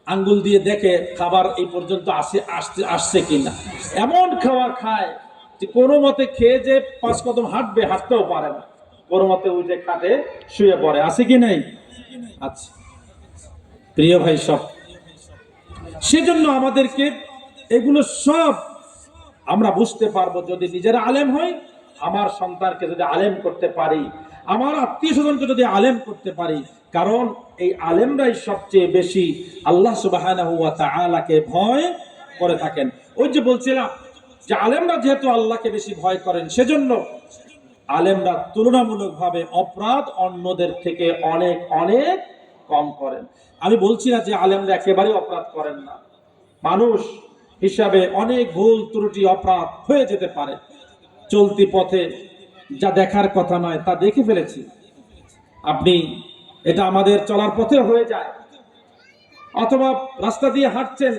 আঙ্গুল দিয়ে দেখে খাবার এই পর্যন্ত আসছে কিনা। এমন খাবার খায় যে কোনো মতে খেয়ে যে 5 কদম হাঁটবে, হাঁটতেও পারে না, কোনো মতে উঠে খাটে শুয়ে পড়ে। আছে কি নাই? আচ্ছা প্রিয় ভাই সব, সেজন্য আমাদেরকে এগুলো সব আমরা বুঝতে পারবো যদি নিজেরা আলেম হই। আমার সন্তানকে যদি আলেম করতে পারি, আমার আত্মীয় স্বজনকে যদি আলেম করতে পারি, কারণ এই আলেমরাই সবচেয়ে বেশি আল্লাহ সুবহানাহু ওয়া তাআলাকে ভয় করে থাকেন। ওই যে বলছিলাম যে আলেমরা যেহেতু আল্লাহকে বেশি ভয় করেন, সেজন্য আলেমরা তুলনামূলকভাবে অপরাধ অন্যদের থেকে অনেক অনেক কম করেন। আমি বলছি না যে আলেমরা একেবারে অপরাধ করেন না, মানুষ হিসাবে অনেক ভুল ত্রুটি অপরাধ হয়ে যেতে পারে। চলতি পথে যা দেখার কথা নয় তা দেখে ফেলেছি, আপনি, এটা আমাদের চলার পথে হয়ে যায়। অথবা রাস্তা দিয়ে হাঁটছেন,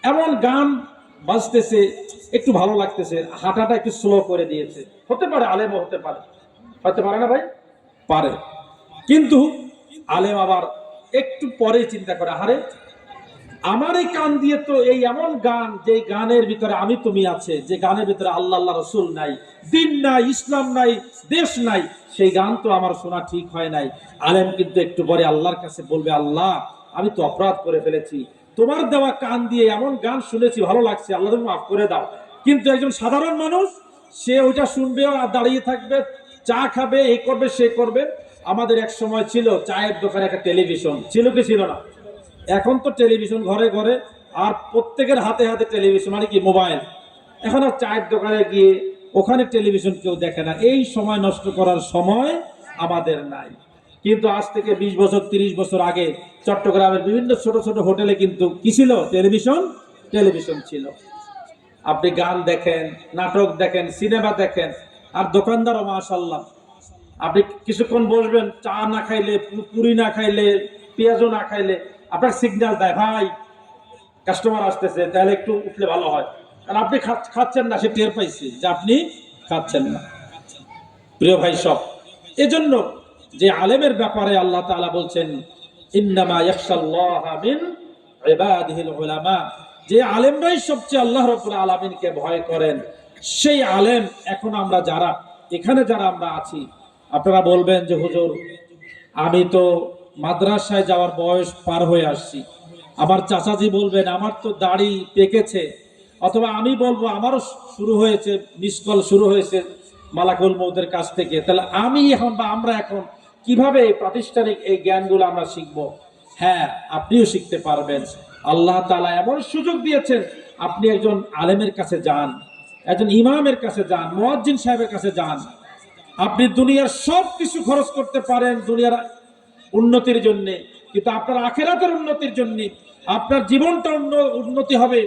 এমন গান বাজতেছে একটু ভালো লাগতেছে, হাঁটাটা একটু স্লো করে দিয়েছে, হতে পারে আলেমও হতে পারে, হতে পারে না ভাই? পারে। কিন্তু আলেম আবার একটু পরে চিন্তা করে, আরে আমার এই কান দিয়ে তো এই এমন গান, যে গানের ভিতরে আমি তুমি আছে, যে গানের ভিতরে আল্লাহ আল্লাহ রসুল নাই, দিন নাই, ইসলাম নাই, দেশ নাই, সেই গান তো আমার শোনা ঠিক হয় নাই। আলেম কিন্তু একটু পরে আল্লাহর কাছে বলবে, আল্লাহ আমি তো অপরাধ করে ফেলেছি, তোমার দেওয়া কান দিয়ে এমন গান শুনেছি, ভালো লাগছে, আল্লাহ তুমি মাফ করে দাও। কিন্তু একজন সাধারণ মানুষ, সে ওইটা শুনবে আর দাঁড়িয়ে থাকবে, চা খাবে, এই করবে সে করবে। আমাদের এক সময় ছিল চায়ের দোকানে একটা টেলিভিশন ছিল, কি ছিল না? এখন তো টেলিভিশন ঘরে ঘরে, আর প্রত্যেকের হাতে হাতে টেলিভিশন, মানে কি মোবাইল। এখন আর চায়ের দোকানে গিয়ে ওখানে টেলিভিশন কেউ দেখে না, এই সময় নষ্ট করার সময় আমাদের নাই। কিন্তু আজ থেকে 20 বছর 30 বছর আগে চট্টগ্রামের বিভিন্ন ছোট ছোট হোটেলে কিন্তু কি ছিল? টেলিভিশন, টেলিভিশন ছিল। আপনি গান দেখেন, নাটক দেখেন, সিনেমা দেখেন, আর দোকানদারও মাশাআল্লাহ, আপনি কিছুক্ষণ বসবেন, চা না খাইলে, পুরি না খাইলে, পেঁয়াজও না খাইলে আপনার সিগন্যাল দেয়, ভাই কাস্টমার আসতেছে, তাহলে একটু উঠলে ভালো হয়। কারণ আপনি খাচ্ছেন না, সে টের পাইছে যে আপনি খাচ্ছেন না। প্রিয় ভাই সব, এজন্য যে আলেমের ব্যাপারে আল্লাহ তাআলা বলছেন, ইন্নামা ইয়াখশাল্লাহা মিন ইবাদিহিল উলামা, যে আলেমরাই সবচেয়ে আল্লাহ রাব্বুল আলামিনকে ভয় করেন, সেই আলেম। এখন আমরা যারা এখানে যারা আমরা আছি, আপনারা বলবেন যে হুজুর আমি তো মাদ্রাসায় যাওয়ার বয়স পার হয়ে আসছি, আমার চাচাজি বলবেন আমার তো দাড়ি পেকেছে, অথবা আমি বলবো আমারও শুরু হয়েছে, মিস কল শুরু হয়েছে মালাকুল মউতের কাছ থেকে, তাহলে আমি এখন বা আমরা এখন কিভাবে প্রাতিষ্ঠানিক এই জ্ঞানগুলো আমরা শিখবো? হ্যাঁ, আপনিও শিখতে পারবেন। আল্লাহ তাআলা এমন সুযোগ দিয়েছেন, আপনি একজন আলেমের কাছে যান, একজন ইমামের কাছে যান, মুয়াজ্জিন সাহেবের কাছে যান। আপনি দুনিয়ার সব কিছু খরচ করতে পারেন দুনিয়ার উন্নতির জন্য, কিন্তু আপনার আখিরাতের উন্নতির জন্য, আপনার জীবনটা উন্নতি হবে,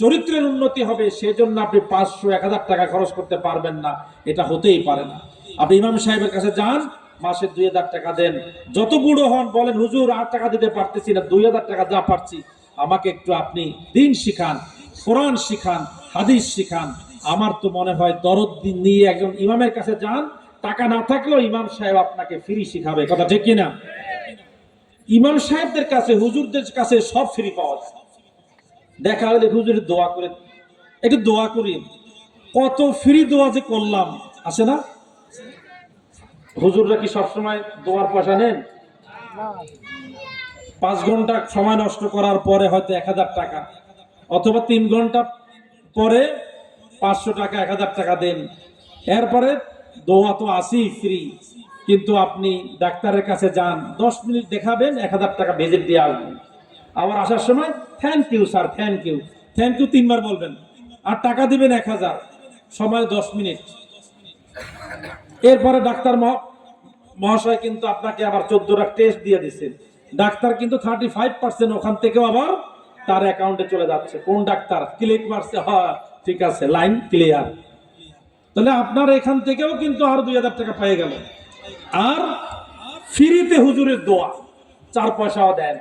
চরিত্রের উন্নতি হবে, সেজন্য আপনি 500-1000 টাকা খরচ করতে পারবেন না, এটা হতেই পারে না। আপনি ইমাম সাহেবের কাছে যান, মাসে 2000 টাকা দেন, যত বুড়ো হন বলেন হুজুর 8 টাকা দিতে পারতেছি না, 2000 টাকা যা পারছি আমাকে একটু আপনি দিন শিখান, কোরআন শিখান, হাদিস শিখান। আমার তো মনে হয় দরদ নিয়ে একজন ইমামের কাছে যান, টাকা না থাকলেও ইমাম সাহেব আপনাকে ফ্রি শিখাবে, কথা ঠিক কিনা? ইমাম সাহেবদের কাছে, হুজুরদের কাছে সব ফ্রি পাওয়া যায়। দেখা হলে হুজুরের দোয়া করে, একটু দোয়া করি, কত ফ্রি দোয়া যে করলাম, আছে না? হুজুররা কি সবসময় দোয়ার পয়সা নেন? 5 ঘন্টা সময় নষ্ট করার পরে হয়তো 1000 টাকা, অথবা 3 ঘন্টা পরে 500 টাকা, 1000 টাকা দেন, এরপরে দোয়া তো আসি ফ্রি। কিন্তু আপনি ডাক্তারের কাছে যান, 10 মিনিট দেখাবেন, 1000 টাকা ভিজিট দিয়ে আসবেন, আবার আসার সময় thank you sir, thank you, thank you 3 বার বলবেন, আর টাকা দিবেন 1000, সময় 10 মিনিট। এরপরে ডাক্তার মহাশয় কিন্তু আপনাকে আবার 14টা টেস্ট দিয়ে দিচ্ছেন, ডাক্তার কিন্তু 35% ওখান থেকেও আবার তার অ্যাকাউন্টে চলে যাচ্ছে। কোন ডাক্তার ক্লিক মারছে, হ্যাঁ ঠিক আছে, লাইন ক্লিয়ার। তাহলে আপনার এখান থেকেও কিন্তু আর 2000 টাকা পেয়ে গেল। আর ফ্রিতে হুজুরের দোয়া, 4 পয়সাও দেন।